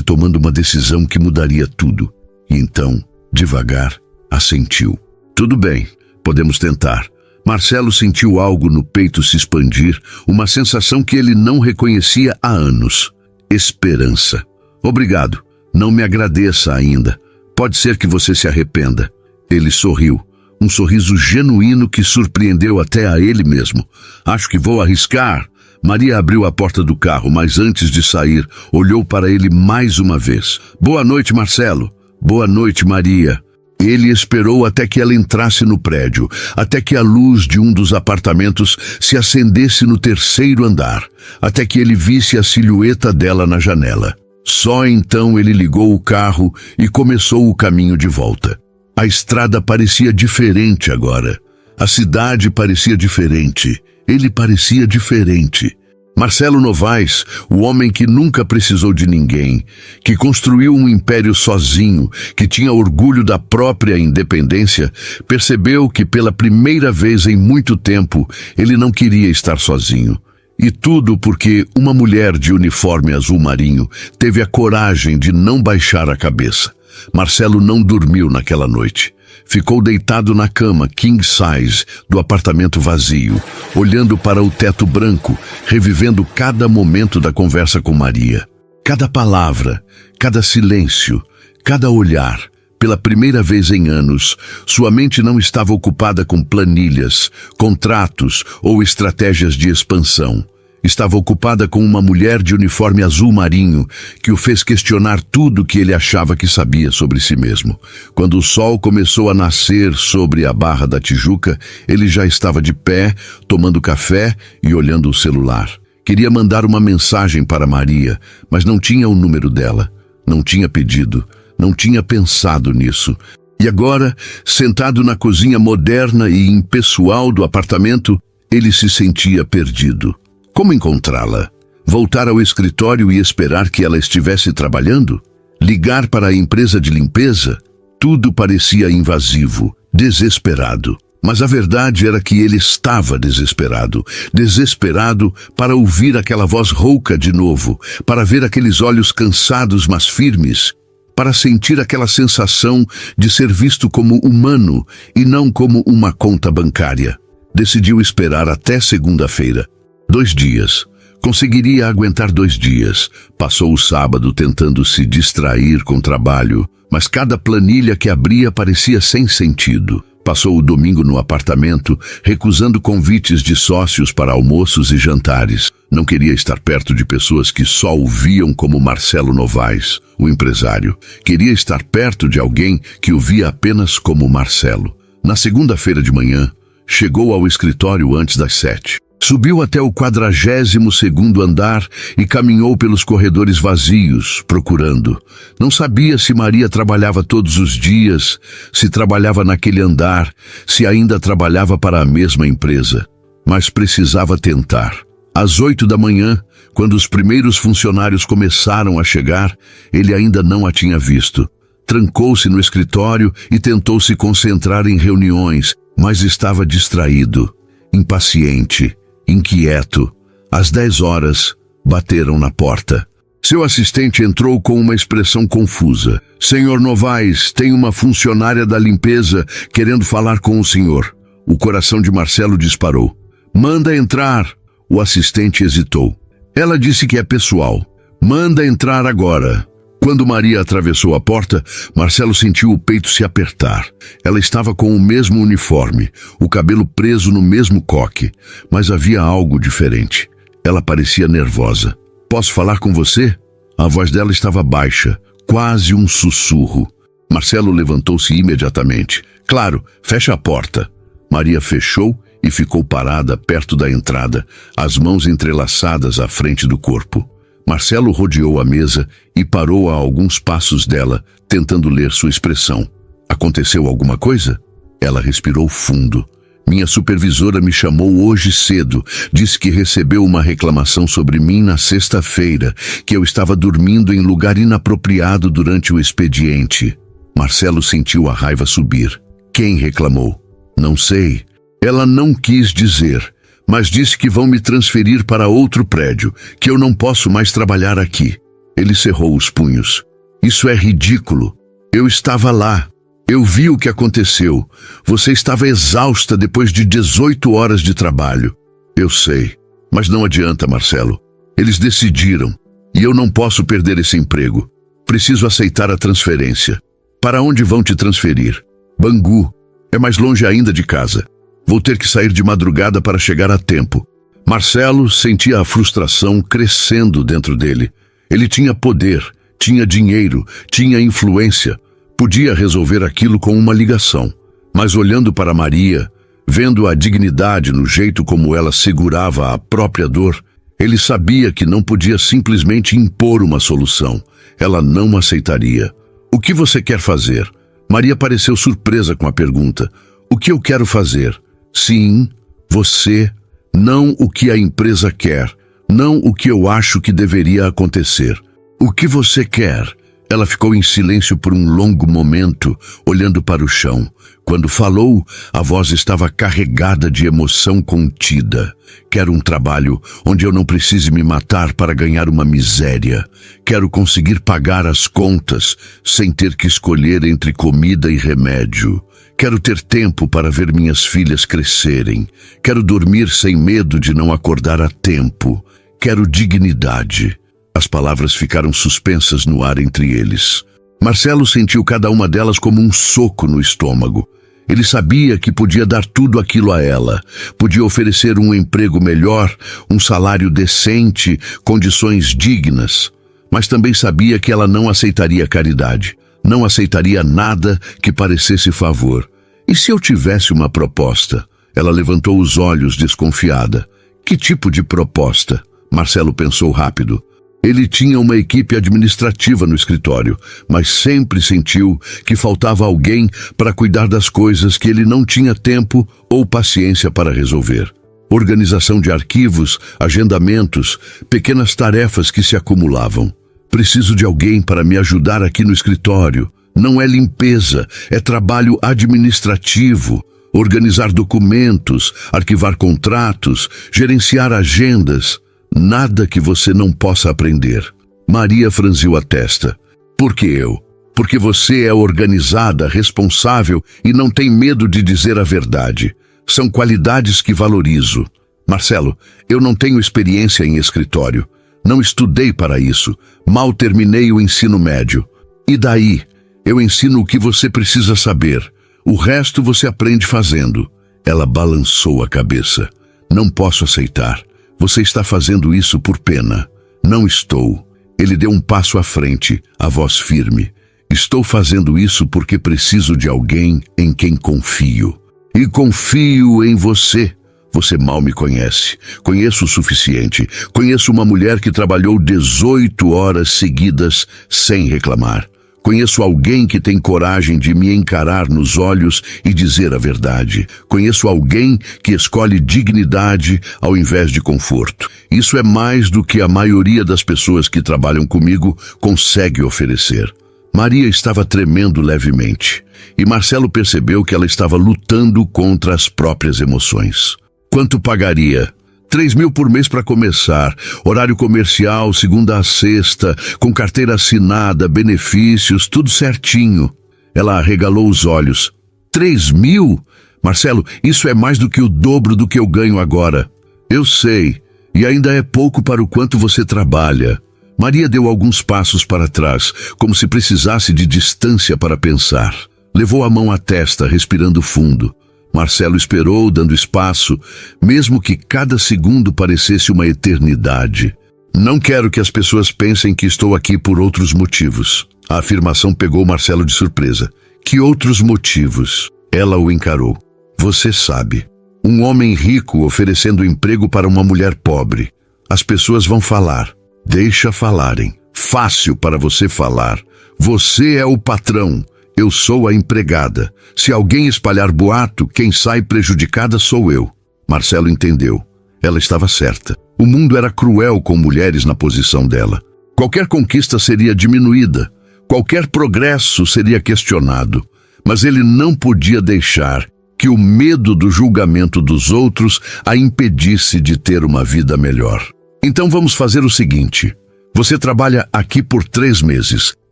tomando uma decisão que mudaria tudo. E então, devagar, assentiu. Tudo bem, podemos tentar. Marcelo sentiu algo no peito se expandir, uma sensação que ele não reconhecia há anos. Esperança. Obrigado. Não me agradeça ainda. Pode ser que você se arrependa. Ele sorriu. Um sorriso genuíno que surpreendeu até a ele mesmo. Acho que vou arriscar. Maria abriu a porta do carro, mas antes de sair, olhou para ele mais uma vez. Boa noite, Marcelo. Boa noite, Maria. Ele esperou até que ela entrasse no prédio, até que a luz de um dos apartamentos se acendesse no terceiro andar, até que ele visse a silhueta dela na janela. Só então ele ligou o carro e começou o caminho de volta. A estrada parecia diferente agora. A cidade parecia diferente. Ele parecia diferente. Marcelo Novaes, o homem que nunca precisou de ninguém, que construiu um império sozinho, que tinha orgulho da própria independência, percebeu que pela primeira vez em muito tempo ele não queria estar sozinho. E tudo porque uma mulher de uniforme azul marinho teve a coragem de não baixar a cabeça. Marcelo não dormiu naquela noite. Ficou deitado na cama king size do apartamento vazio, olhando para o teto branco, revivendo cada momento da conversa com Maria. Cada palavra, cada silêncio, cada olhar. Pela primeira vez em anos, sua mente não estava ocupada com planilhas, contratos ou estratégias de expansão. Estava ocupada com uma mulher de uniforme azul marinho que o fez questionar tudo que ele achava que sabia sobre si mesmo. Quando o sol começou a nascer sobre a Barra da Tijuca, ele já estava de pé, tomando café e olhando o celular. Queria mandar uma mensagem para Maria, mas não tinha o número dela. Não tinha pedido, não tinha pensado nisso. E agora, sentado na cozinha moderna e impessoal do apartamento, ele se sentia perdido. Como encontrá-la? Voltar ao escritório e esperar que ela estivesse trabalhando? Ligar para a empresa de limpeza? Tudo parecia invasivo, desesperado. Mas a verdade era que ele estava desesperado. Desesperado para ouvir aquela voz rouca de novo, para ver aqueles olhos cansados mas firmes, para sentir aquela sensação de ser visto como humano e não como uma conta bancária. Decidiu esperar até segunda-feira. 2 dias. Conseguiria aguentar 2 dias. Passou o sábado tentando se distrair com trabalho, mas cada planilha que abria parecia sem sentido. Passou o domingo no apartamento, recusando convites de sócios para almoços e jantares. Não queria estar perto de pessoas que só o viam como Marcelo Novaes, o empresário. Queria estar perto de alguém que o via apenas como Marcelo. Na segunda-feira de manhã, chegou ao escritório antes das 7. Subiu até o 42º andar e caminhou pelos corredores vazios, procurando. Não sabia se Maria trabalhava todos os dias, se trabalhava naquele andar, se ainda trabalhava para a mesma empresa. Mas precisava tentar. Às 8 da manhã, quando os primeiros funcionários começaram a chegar, ele ainda não a tinha visto. Trancou-se no escritório e tentou se concentrar em reuniões, mas estava distraído, impaciente, inquieto. Às 10 horas, bateram na porta. Seu assistente entrou com uma expressão confusa. Senhor Novaes, tem uma funcionária da limpeza querendo falar com o senhor. O coração de Marcelo disparou. Manda entrar. O assistente hesitou. Ela disse que é pessoal. Manda entrar agora. Quando Maria atravessou a porta, Marcelo sentiu o peito se apertar. Ela estava com o mesmo uniforme, o cabelo preso no mesmo coque, mas havia algo diferente. Ela parecia nervosa. Posso falar com você? A voz dela estava baixa, quase um sussurro. Marcelo levantou-se imediatamente. Claro, fecha a porta. Maria fechou e ficou parada perto da entrada, as mãos entrelaçadas à frente do corpo. Marcelo rodeou a mesa e parou a alguns passos dela, tentando ler sua expressão. Aconteceu alguma coisa? Ela respirou fundo. Minha supervisora me chamou hoje cedo. Disse que recebeu uma reclamação sobre mim na sexta-feira, que eu estava dormindo em lugar inapropriado durante o expediente. Marcelo sentiu a raiva subir. Quem reclamou? Não sei. Ela não quis dizer. mas disse que vão me transferir para outro prédio, que eu não posso mais trabalhar aqui. Ele cerrou os punhos. Isso é ridículo. Eu estava lá. Eu vi o que aconteceu. Você estava exausta depois de 18 horas de trabalho. Eu sei, mas não adianta, Marcelo. Eles decidiram, e eu não posso perder esse emprego. Preciso aceitar a transferência. Para onde vão te transferir? Bangu. É mais longe ainda de casa. Vou ter que sair de madrugada para chegar a tempo. Marcelo sentia a frustração crescendo dentro dele. Ele tinha poder, tinha dinheiro, tinha influência. Podia resolver aquilo com uma ligação. Mas olhando para Maria, vendo a dignidade no jeito como ela segurava a própria dor, ele sabia que não podia simplesmente impor uma solução. Ela não aceitaria. O que você quer fazer? Maria pareceu surpresa com a pergunta. O que eu quero fazer? Sim, você, não o que a empresa quer, não o que eu acho que deveria acontecer. O que você quer? Ela ficou em silêncio por um longo momento, olhando para o chão. Quando falou, a voz estava carregada de emoção contida. Quero um trabalho onde eu não precise me matar para ganhar uma miséria. Quero conseguir pagar as contas sem ter que escolher entre comida e remédio. Quero ter tempo para ver minhas filhas crescerem. Quero dormir sem medo de não acordar a tempo. Quero dignidade. As palavras ficaram suspensas no ar entre eles. Marcelo sentiu cada uma delas como um soco no estômago. Ele sabia que podia dar tudo aquilo a ela. Podia oferecer um emprego melhor, um salário decente, condições dignas. Mas também sabia que ela não aceitaria caridade. Não aceitaria nada que parecesse favor. E se eu tivesse uma proposta? Ela levantou os olhos desconfiada. Que tipo de proposta? Marcelo pensou rápido. Ele tinha uma equipe administrativa no escritório, mas sempre sentiu que faltava alguém para cuidar das coisas que ele não tinha tempo ou paciência para resolver. Organização de arquivos, agendamentos, pequenas tarefas que se acumulavam. Preciso de alguém para me ajudar aqui no escritório. Não é limpeza, é trabalho administrativo. Organizar documentos, arquivar contratos, gerenciar agendas. Nada que você não possa aprender. Maria franziu a testa. Por que eu? Porque você é organizada, responsável e não tem medo de dizer a verdade. São qualidades que valorizo. Marcelo, eu não tenho experiência em escritório. Não estudei para isso. Mal terminei o ensino médio. E daí? Eu ensino o que você precisa saber. O resto você aprende fazendo. Ela balançou a cabeça. Não posso aceitar. Você está fazendo isso por pena. Não estou. Ele deu um passo à frente, a voz firme. Estou fazendo isso porque preciso de alguém em quem confio. E confio em você. Você mal me conhece. Conheço o suficiente. Conheço uma mulher que trabalhou 18 horas seguidas sem reclamar. Conheço alguém que tem coragem de me encarar nos olhos e dizer a verdade. Conheço alguém que escolhe dignidade ao invés de conforto. Isso é mais do que a maioria das pessoas que trabalham comigo consegue oferecer. Maria estava tremendo levemente, e Marcelo percebeu que ela estava lutando contra as próprias emoções. Quanto pagaria? 3.000 por mês para começar, horário comercial, segunda a sexta, com carteira assinada, benefícios, tudo certinho. Ela arregalou os olhos. 3.000? Marcelo, isso é mais do que o dobro do que eu ganho agora. Eu sei, e ainda é pouco para o quanto você trabalha. Maria deu alguns passos para trás, como se precisasse de distância para pensar. Levou a mão à testa, respirando fundo. Marcelo esperou, dando espaço, mesmo que cada segundo parecesse uma eternidade. Não quero que as pessoas pensem que estou aqui por outros motivos. A afirmação pegou Marcelo de surpresa. Que outros motivos? Ela o encarou. Você sabe. Um homem rico oferecendo emprego para uma mulher pobre. As pessoas vão falar. Deixa falarem. Fácil para você falar. Você é o patrão. Eu sou a empregada. Se alguém espalhar boato, quem sai prejudicada sou eu. Marcelo entendeu. Ela estava certa. O mundo era cruel com mulheres na posição dela. Qualquer conquista seria diminuída. Qualquer progresso seria questionado. Mas ele não podia deixar que o medo do julgamento dos outros a impedisse de ter uma vida melhor. Então vamos fazer o seguinte: você trabalha aqui por 3 meses.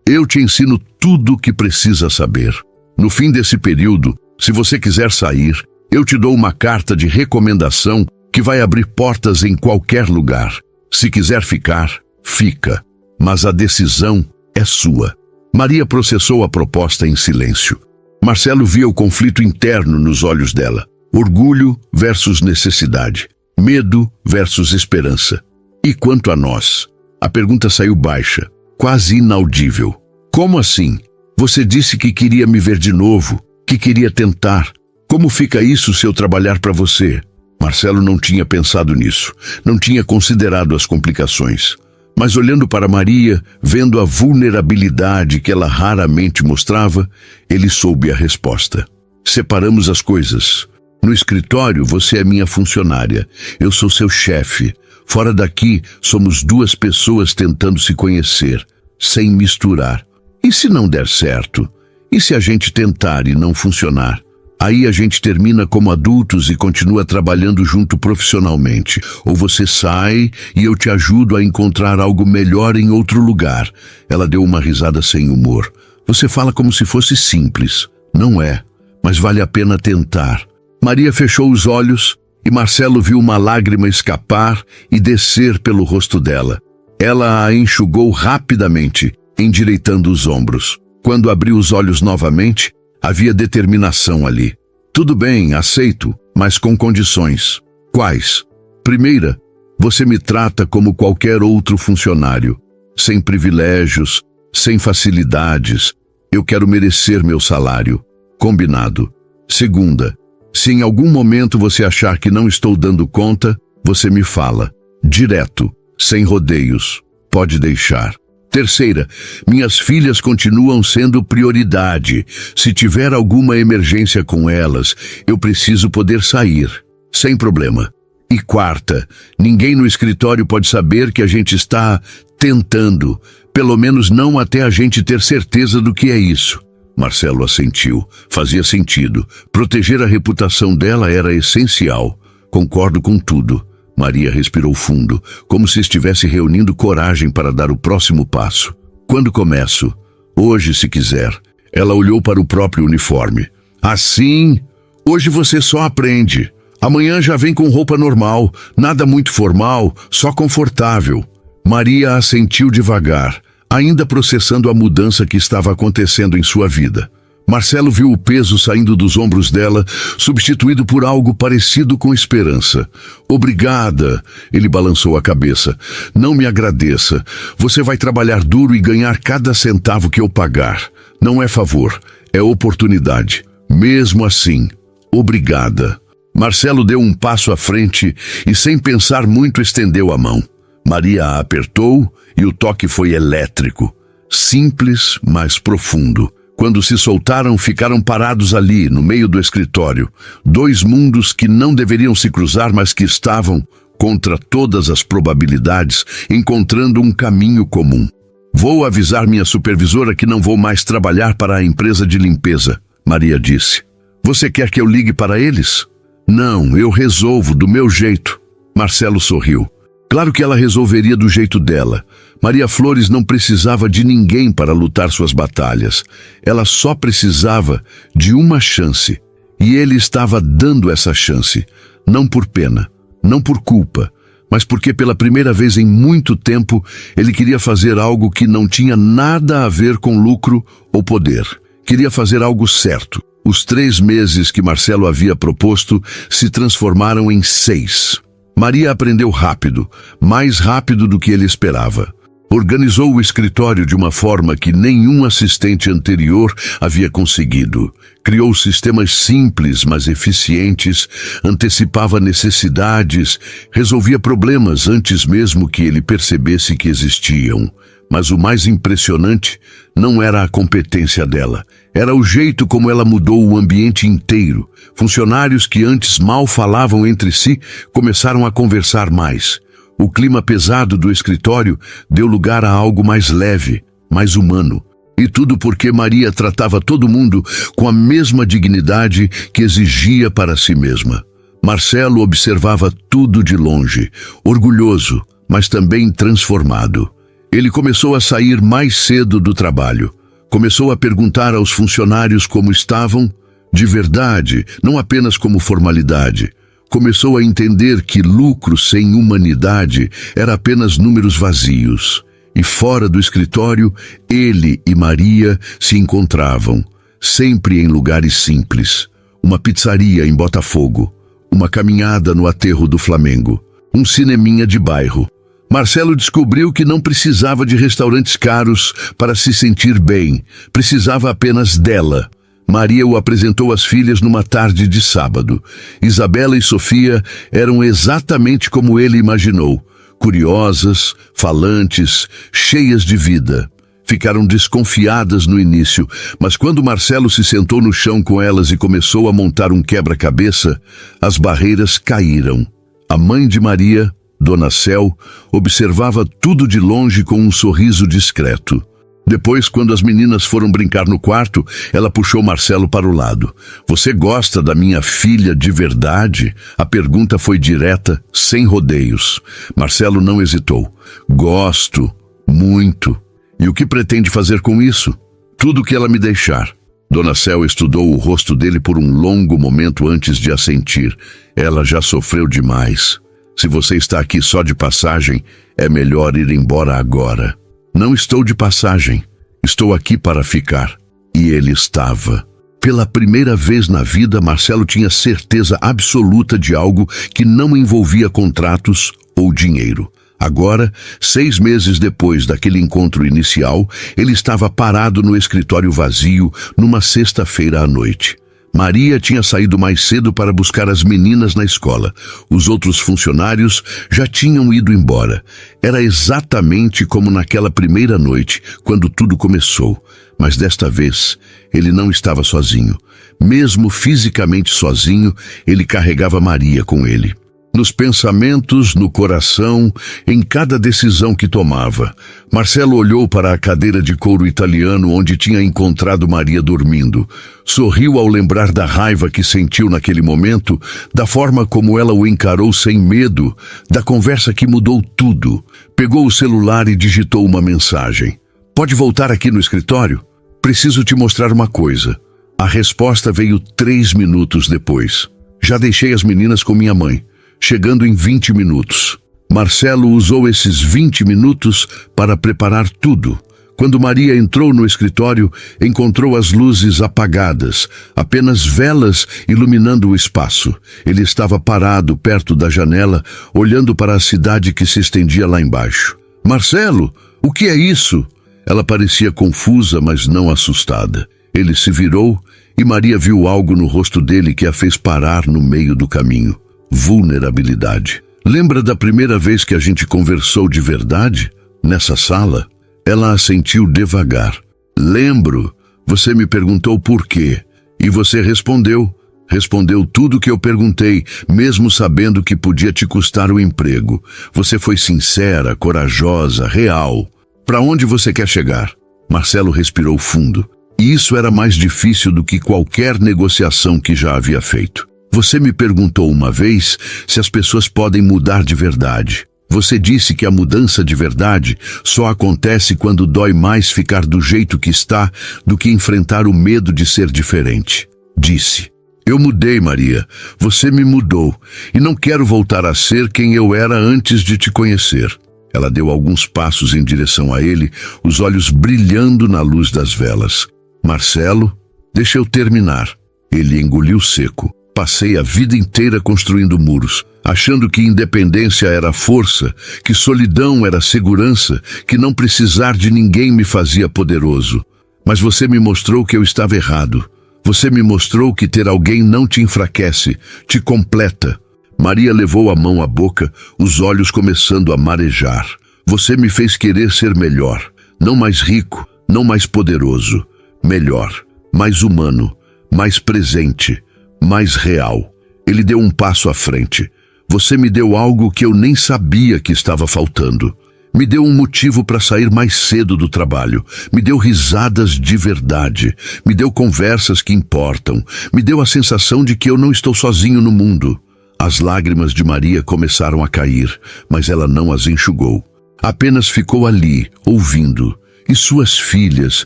Eu te ensino tudo o que precisa saber. No fim desse período, se você quiser sair, eu te dou uma carta de recomendação que vai abrir portas em qualquer lugar. Se quiser ficar, fica. Mas a decisão é sua. Maria processou a proposta em silêncio. Marcelo via o conflito interno nos olhos dela. Orgulho versus necessidade. Medo versus esperança. E quanto a nós? A pergunta saiu baixa, quase inaudível. Como assim? Você disse que queria me ver de novo, que queria tentar. Como fica isso se eu trabalhar para você? Marcelo não tinha pensado nisso, não tinha considerado as complicações. Mas olhando para Maria, vendo a vulnerabilidade que ela raramente mostrava, ele soube a resposta. Separamos as coisas. No escritório, você é minha funcionária. Eu sou seu chefe. Fora daqui, somos 2 pessoas tentando se conhecer, sem misturar. E se não der certo? E se a gente tentar e não funcionar? Aí a gente termina como adultos e continua trabalhando junto profissionalmente. Ou você sai e eu te ajudo a encontrar algo melhor em outro lugar. Ela deu uma risada sem humor. Você fala como se fosse simples. Não é, mas vale a pena tentar. Maria fechou os olhos e Marcelo viu uma lágrima escapar e descer pelo rosto dela. Ela a enxugou rapidamente, endireitando os ombros. Quando abriu os olhos novamente, havia determinação ali. Tudo bem, aceito, mas com condições. Quais? Primeira, você me trata como qualquer outro funcionário, sem privilégios, sem facilidades. Eu quero merecer meu salário. Combinado. Segunda, se em algum momento você achar que não estou dando conta, você me fala. Direto, sem rodeios. Pode deixar. Terceira, minhas filhas continuam sendo prioridade. Se tiver alguma emergência com elas, eu preciso poder sair. Sem problema. E quarta, ninguém no escritório pode saber que a gente está tentando. Pelo menos não até a gente ter certeza do que é isso. Marcelo assentiu. Fazia sentido. Proteger a reputação dela era essencial. Concordo com tudo. Maria respirou fundo, como se estivesse reunindo coragem para dar o próximo passo. Quando começo? Hoje, se quiser. Ela olhou para o próprio uniforme. Assim, hoje você só aprende. Amanhã já vem com roupa normal, nada muito formal, só confortável. Maria assentiu devagar, ainda processando a mudança que estava acontecendo em sua vida. Marcelo viu o peso saindo dos ombros dela, substituído por algo parecido com esperança. Obrigada, ele balançou a cabeça. Não me agradeça. Você vai trabalhar duro e ganhar cada centavo que eu pagar. Não é favor, é oportunidade. Mesmo assim, obrigada. Marcelo deu um passo à frente e, sem pensar muito, estendeu a mão. Maria a apertou e o toque foi elétrico. Simples, mas profundo. Quando se soltaram, ficaram parados ali, no meio do escritório. 2 mundos que não deveriam se cruzar, mas que estavam, contra todas as probabilidades, encontrando um caminho comum. Vou avisar minha supervisora que não vou mais trabalhar para a empresa de limpeza, Maria disse. Você quer que eu ligue para eles? Não, eu resolvo do meu jeito. Marcelo sorriu. Claro que ela resolveria do jeito dela. Maria Flores não precisava de ninguém para lutar suas batalhas. Ela só precisava de uma chance. E ele estava dando essa chance. Não por pena, não por culpa, mas porque pela primeira vez em muito tempo ele queria fazer algo que não tinha nada a ver com lucro ou poder. Queria fazer algo certo. Os 3 meses que Marcelo havia proposto se transformaram em 6. Maria aprendeu rápido, mais rápido do que ele esperava. Organizou o escritório de uma forma que nenhum assistente anterior havia conseguido. Criou sistemas simples, mas eficientes, antecipava necessidades, resolvia problemas antes mesmo que ele percebesse que existiam. Mas o mais impressionante não era a competência dela. Era o jeito como ela mudou o ambiente inteiro. Funcionários que antes mal falavam entre si começaram a conversar mais. O clima pesado do escritório deu lugar a algo mais leve, mais humano. E tudo porque Maria tratava todo mundo com a mesma dignidade que exigia para si mesma. Marcelo observava tudo de longe, orgulhoso, mas também transformado. Ele começou a sair mais cedo do trabalho. Começou a perguntar aos funcionários como estavam, de verdade, não apenas como formalidade. Começou a entender que lucro sem humanidade era apenas números vazios. E fora do escritório, ele e Maria se encontravam, sempre em lugares simples. Uma pizzaria em Botafogo, uma caminhada no aterro do Flamengo, um cineminha de bairro. Marcelo descobriu que não precisava de restaurantes caros para se sentir bem, precisava apenas dela. Maria o apresentou às filhas numa tarde de sábado. Isabela e Sofia eram exatamente como ele imaginou, curiosas, falantes, cheias de vida. Ficaram desconfiadas no início, mas quando Marcelo se sentou no chão com elas e começou a montar um quebra-cabeça, as barreiras caíram. A mãe de Maria, Dona Cel, observava tudo de longe com um sorriso discreto. Depois, quando as meninas foram brincar no quarto, ela puxou Marcelo para o lado. "Você gosta da minha filha de verdade?" A pergunta foi direta, sem rodeios. Marcelo não hesitou. "Gosto, muito. E o que pretende fazer com isso?" "Tudo que ela me deixar." Dona Cel estudou o rosto dele por um longo momento antes de assentir. "Ela já sofreu demais. Se você está aqui só de passagem, é melhor ir embora agora." "Não estou de passagem. Estou aqui para ficar." E ele estava. Pela primeira vez na vida, Marcelo tinha certeza absoluta de algo que não envolvia contratos ou dinheiro. Agora, 6 meses depois daquele encontro inicial, ele estava parado no escritório vazio numa sexta-feira à noite. Maria tinha saído mais cedo para buscar as meninas na escola. Os outros funcionários já tinham ido embora. Era exatamente como naquela primeira noite, quando tudo começou. Mas desta vez, ele não estava sozinho. Mesmo fisicamente sozinho, ele carregava Maria com ele. Nos pensamentos, no coração, em cada decisão que tomava. Marcelo olhou para a cadeira de couro italiano onde tinha encontrado Maria dormindo. Sorriu ao lembrar da raiva que sentiu naquele momento, da forma como ela o encarou sem medo, da conversa que mudou tudo. Pegou o celular e digitou uma mensagem. "Pode voltar aqui no escritório? Preciso te mostrar uma coisa." A resposta veio 3 minutos depois. "Já deixei as meninas com minha mãe. Chegando em 20 minutos. Marcelo usou esses 20 minutos para preparar tudo. Quando Maria entrou no escritório, encontrou as luzes apagadas, apenas velas iluminando o espaço. Ele estava parado perto da janela, olhando para a cidade que se estendia lá embaixo. "Marcelo, o que é isso?" Ela parecia confusa, mas não assustada. Ele se virou e Maria viu algo no rosto dele que a fez parar no meio do caminho. Vulnerabilidade. "Lembra da primeira vez que a gente conversou de verdade? Nessa sala?" Ela assentiu devagar. "Lembro. Você me perguntou por quê. E você respondeu. Respondeu tudo o que eu perguntei, mesmo sabendo que podia te custar o emprego. Você foi sincera, corajosa, real. Para onde você quer chegar?" Marcelo respirou fundo. E isso era mais difícil do que qualquer negociação que já havia feito. "Você me perguntou uma vez se as pessoas podem mudar de verdade. Você disse que a mudança de verdade só acontece quando dói mais ficar do jeito que está do que enfrentar o medo de ser diferente." Disse. "Eu mudei, Maria. Você me mudou. E não quero voltar a ser quem eu era antes de te conhecer." Ela deu alguns passos em direção a ele, os olhos brilhando na luz das velas. "Marcelo, deixa eu terminar." Ele engoliu seco. "Passei a vida inteira construindo muros, achando que independência era força, que solidão era segurança, que não precisar de ninguém me fazia poderoso. Mas você me mostrou que eu estava errado. Você me mostrou que ter alguém não te enfraquece, te completa." Maria levou a mão à boca, os olhos começando a marejar. "Você me fez querer ser melhor, não mais rico, não mais poderoso. Melhor, mais humano, mais presente, mais real." Ele deu um passo à frente. "Você me deu algo que eu nem sabia que estava faltando." Me deu um motivo para sair mais cedo do trabalho. Me deu risadas de verdade. Me deu conversas que importam. Me deu a sensação de que eu não estou sozinho no mundo. As lágrimas de Maria começaram a cair, mas ela não as enxugou. Apenas ficou ali, ouvindo. E suas filhas?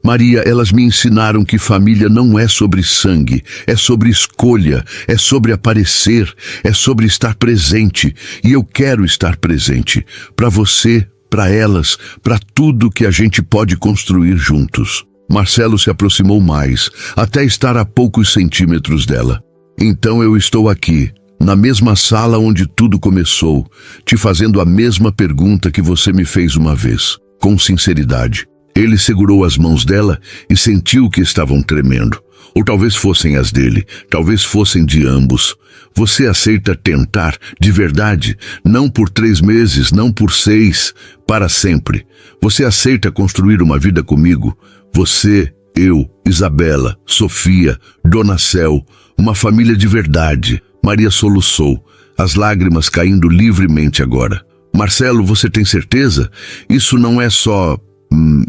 Maria, elas me ensinaram que família não é sobre sangue, é sobre escolha, é sobre aparecer, é sobre estar presente. E eu quero estar presente. Para você, para elas, para tudo que a gente pode construir juntos. Marcelo se aproximou mais, até estar a poucos centímetros dela. Então eu estou aqui, na mesma sala onde tudo começou, te fazendo a mesma pergunta que você me fez uma vez. Com sinceridade. Ele segurou as mãos dela e sentiu que estavam tremendo. Ou talvez fossem as dele, talvez fossem de ambos. Você aceita tentar, de verdade, não por 3 meses, não por 6, para sempre. Você aceita construir uma vida comigo? Você, eu, Isabela, Sofia, Dona Cel, uma família de verdade. Maria soluçou, as lágrimas caindo livremente agora. Marcelo, você tem certeza? Isso não é só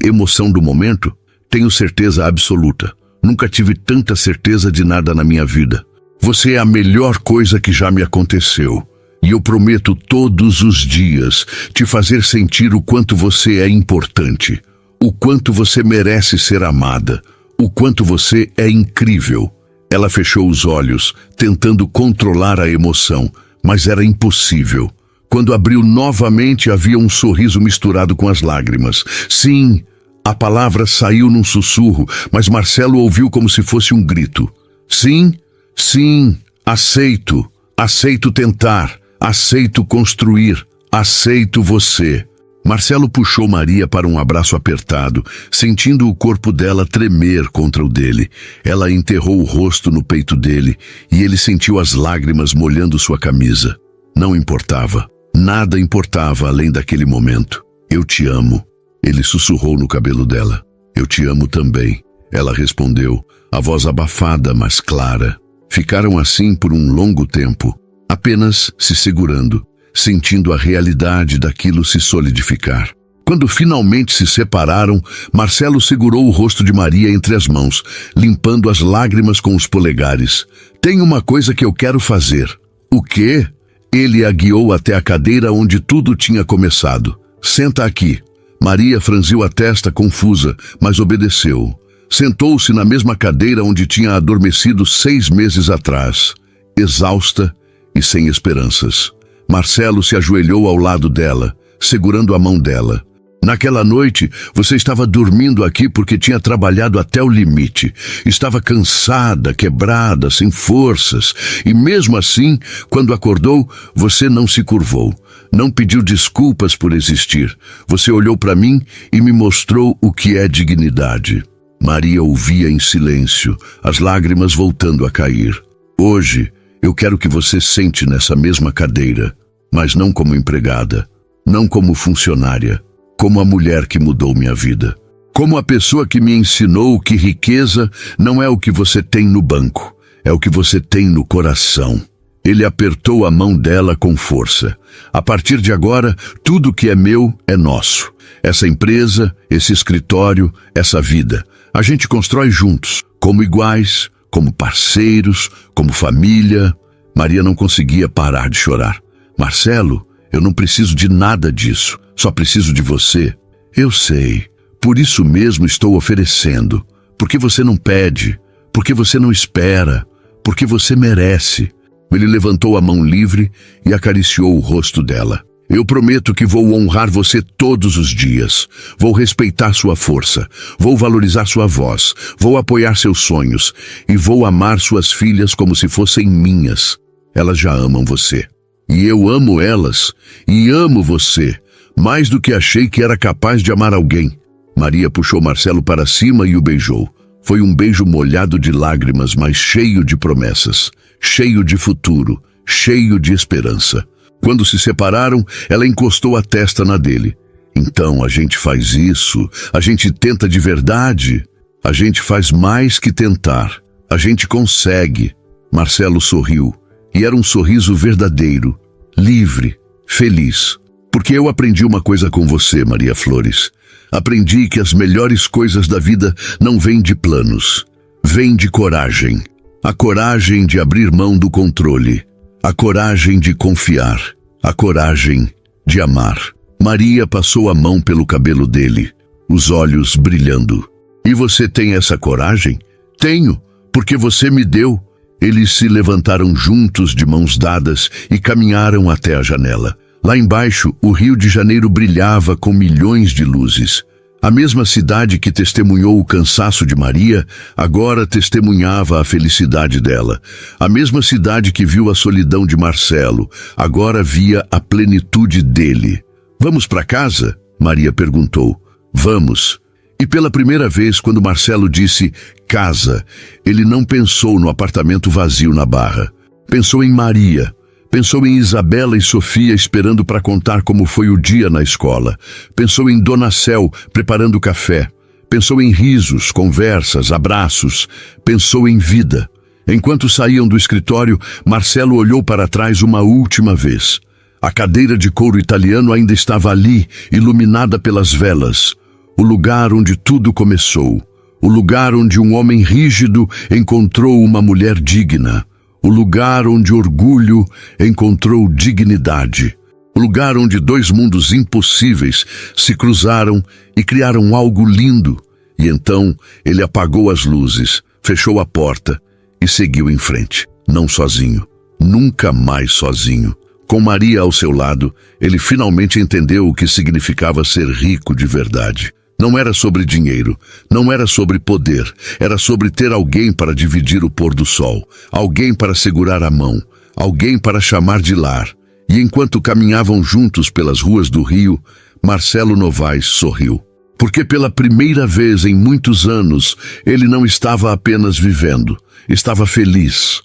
emoção do momento? Tenho certeza absoluta. Nunca tive tanta certeza de nada na minha vida. Você é a melhor coisa que já me aconteceu. E eu prometo todos os dias te fazer sentir o quanto você é importante. O quanto você merece ser amada. O quanto você é incrível. Ela fechou os olhos, tentando controlar a emoção, mas era impossível. Quando abriu novamente, havia um sorriso misturado com as lágrimas. Sim, a palavra saiu num sussurro, mas Marcelo ouviu como se fosse um grito. Sim, sim, aceito. Aceito tentar. Aceito construir. Aceito você. Marcelo puxou Maria para um abraço apertado, sentindo o corpo dela tremer contra o dele. Ela enterrou o rosto no peito dele e ele sentiu as lágrimas molhando sua camisa. Não importava. Nada importava além daquele momento. Eu te amo. Ele sussurrou no cabelo dela. Eu te amo também. Ela respondeu, a voz abafada, mas clara. Ficaram assim por um longo tempo, apenas se segurando, sentindo a realidade daquilo se solidificar. Quando finalmente se separaram, Marcelo segurou o rosto de Maria entre as mãos, limpando as lágrimas com os polegares. Tem uma coisa que eu quero fazer. O quê? Ele a guiou até a cadeira onde tudo tinha começado. Senta aqui. Maria franziu a testa confusa, mas obedeceu. Sentou-se na mesma cadeira onde tinha adormecido 6 meses atrás, exausta e sem esperanças. Marcelo se ajoelhou ao lado dela, segurando a mão dela. Naquela noite, você estava dormindo aqui porque tinha trabalhado até o limite. Estava cansada, quebrada, sem forças. E mesmo assim, quando acordou, você não se curvou. Não pediu desculpas por existir. Você olhou para mim e me mostrou o que é dignidade. Maria ouvia em silêncio, as lágrimas voltando a cair. Hoje, eu quero que você sente nessa mesma cadeira, mas não como empregada, não como funcionária, como a mulher que mudou minha vida. Como a pessoa que me ensinou que riqueza não é o que você tem no banco, é o que você tem no coração. Ele apertou a mão dela com força. A partir de agora, tudo que é meu é nosso. Essa empresa, esse escritório, essa vida. A gente constrói juntos, como iguais, como parceiros, como família. Maria não conseguia parar de chorar. Marcelo, eu não preciso de nada disso. Só preciso de você. Eu sei. Por isso mesmo estou oferecendo. Porque você não pede. Porque você não espera. Porque você merece. Ele levantou a mão livre e acariciou o rosto dela. Eu prometo que vou honrar você todos os dias. Vou respeitar sua força. Vou valorizar sua voz. Vou apoiar seus sonhos. E vou amar suas filhas como se fossem minhas. Elas já amam você. E eu amo elas. E amo você. Mais do que achei que era capaz de amar alguém. Maria puxou Marcelo para cima e o beijou. Foi um beijo molhado de lágrimas, mas cheio de promessas. Cheio de futuro. Cheio de esperança. Quando se separaram, ela encostou a testa na dele. Então a gente faz isso, a gente tenta de verdade. A gente faz mais que tentar. A gente consegue. Marcelo sorriu. E era um sorriso verdadeiro, livre, feliz. Porque eu aprendi uma coisa com você, Maria Flores. Aprendi que as melhores coisas da vida não vêm de planos. Vêm de coragem. A coragem de abrir mão do controle. A coragem de confiar. A coragem de amar. Maria passou a mão pelo cabelo dele, os olhos brilhando. E você tem essa coragem? Tenho, porque você me deu. Eles se levantaram juntos de mãos dadas e caminharam até a janela. Lá embaixo, o Rio de Janeiro brilhava com milhões de luzes. A mesma cidade que testemunhou o cansaço de Maria, agora testemunhava a felicidade dela. A mesma cidade que viu a solidão de Marcelo, agora via a plenitude dele. Vamos para casa? Maria perguntou. Vamos. E pela primeira vez, quando Marcelo disse casa, ele não pensou no apartamento vazio na Barra. Pensou em Maria. Pensou em Isabela e Sofia esperando para contar como foi o dia na escola. Pensou em Dona Cel preparando café. Pensou em risos, conversas, abraços. Pensou em vida. Enquanto saíam do escritório, Marcelo olhou para trás uma última vez. A cadeira de couro italiano ainda estava ali, iluminada pelas velas. O lugar onde tudo começou. O lugar onde um homem rígido encontrou uma mulher digna. O lugar onde orgulho encontrou dignidade. O lugar onde dois mundos impossíveis se cruzaram e criaram algo lindo. E então ele apagou as luzes, fechou a porta e seguiu em frente. Não sozinho. Nunca mais sozinho. Com Maria ao seu lado, ele finalmente entendeu o que significava ser rico de verdade. Não era sobre dinheiro, não era sobre poder, era sobre ter alguém para dividir o pôr do sol, alguém para segurar a mão, alguém para chamar de lar. E enquanto caminhavam juntos pelas ruas do Rio, Marcelo Novaes sorriu. Porque pela primeira vez em muitos anos, ele não estava apenas vivendo, estava feliz.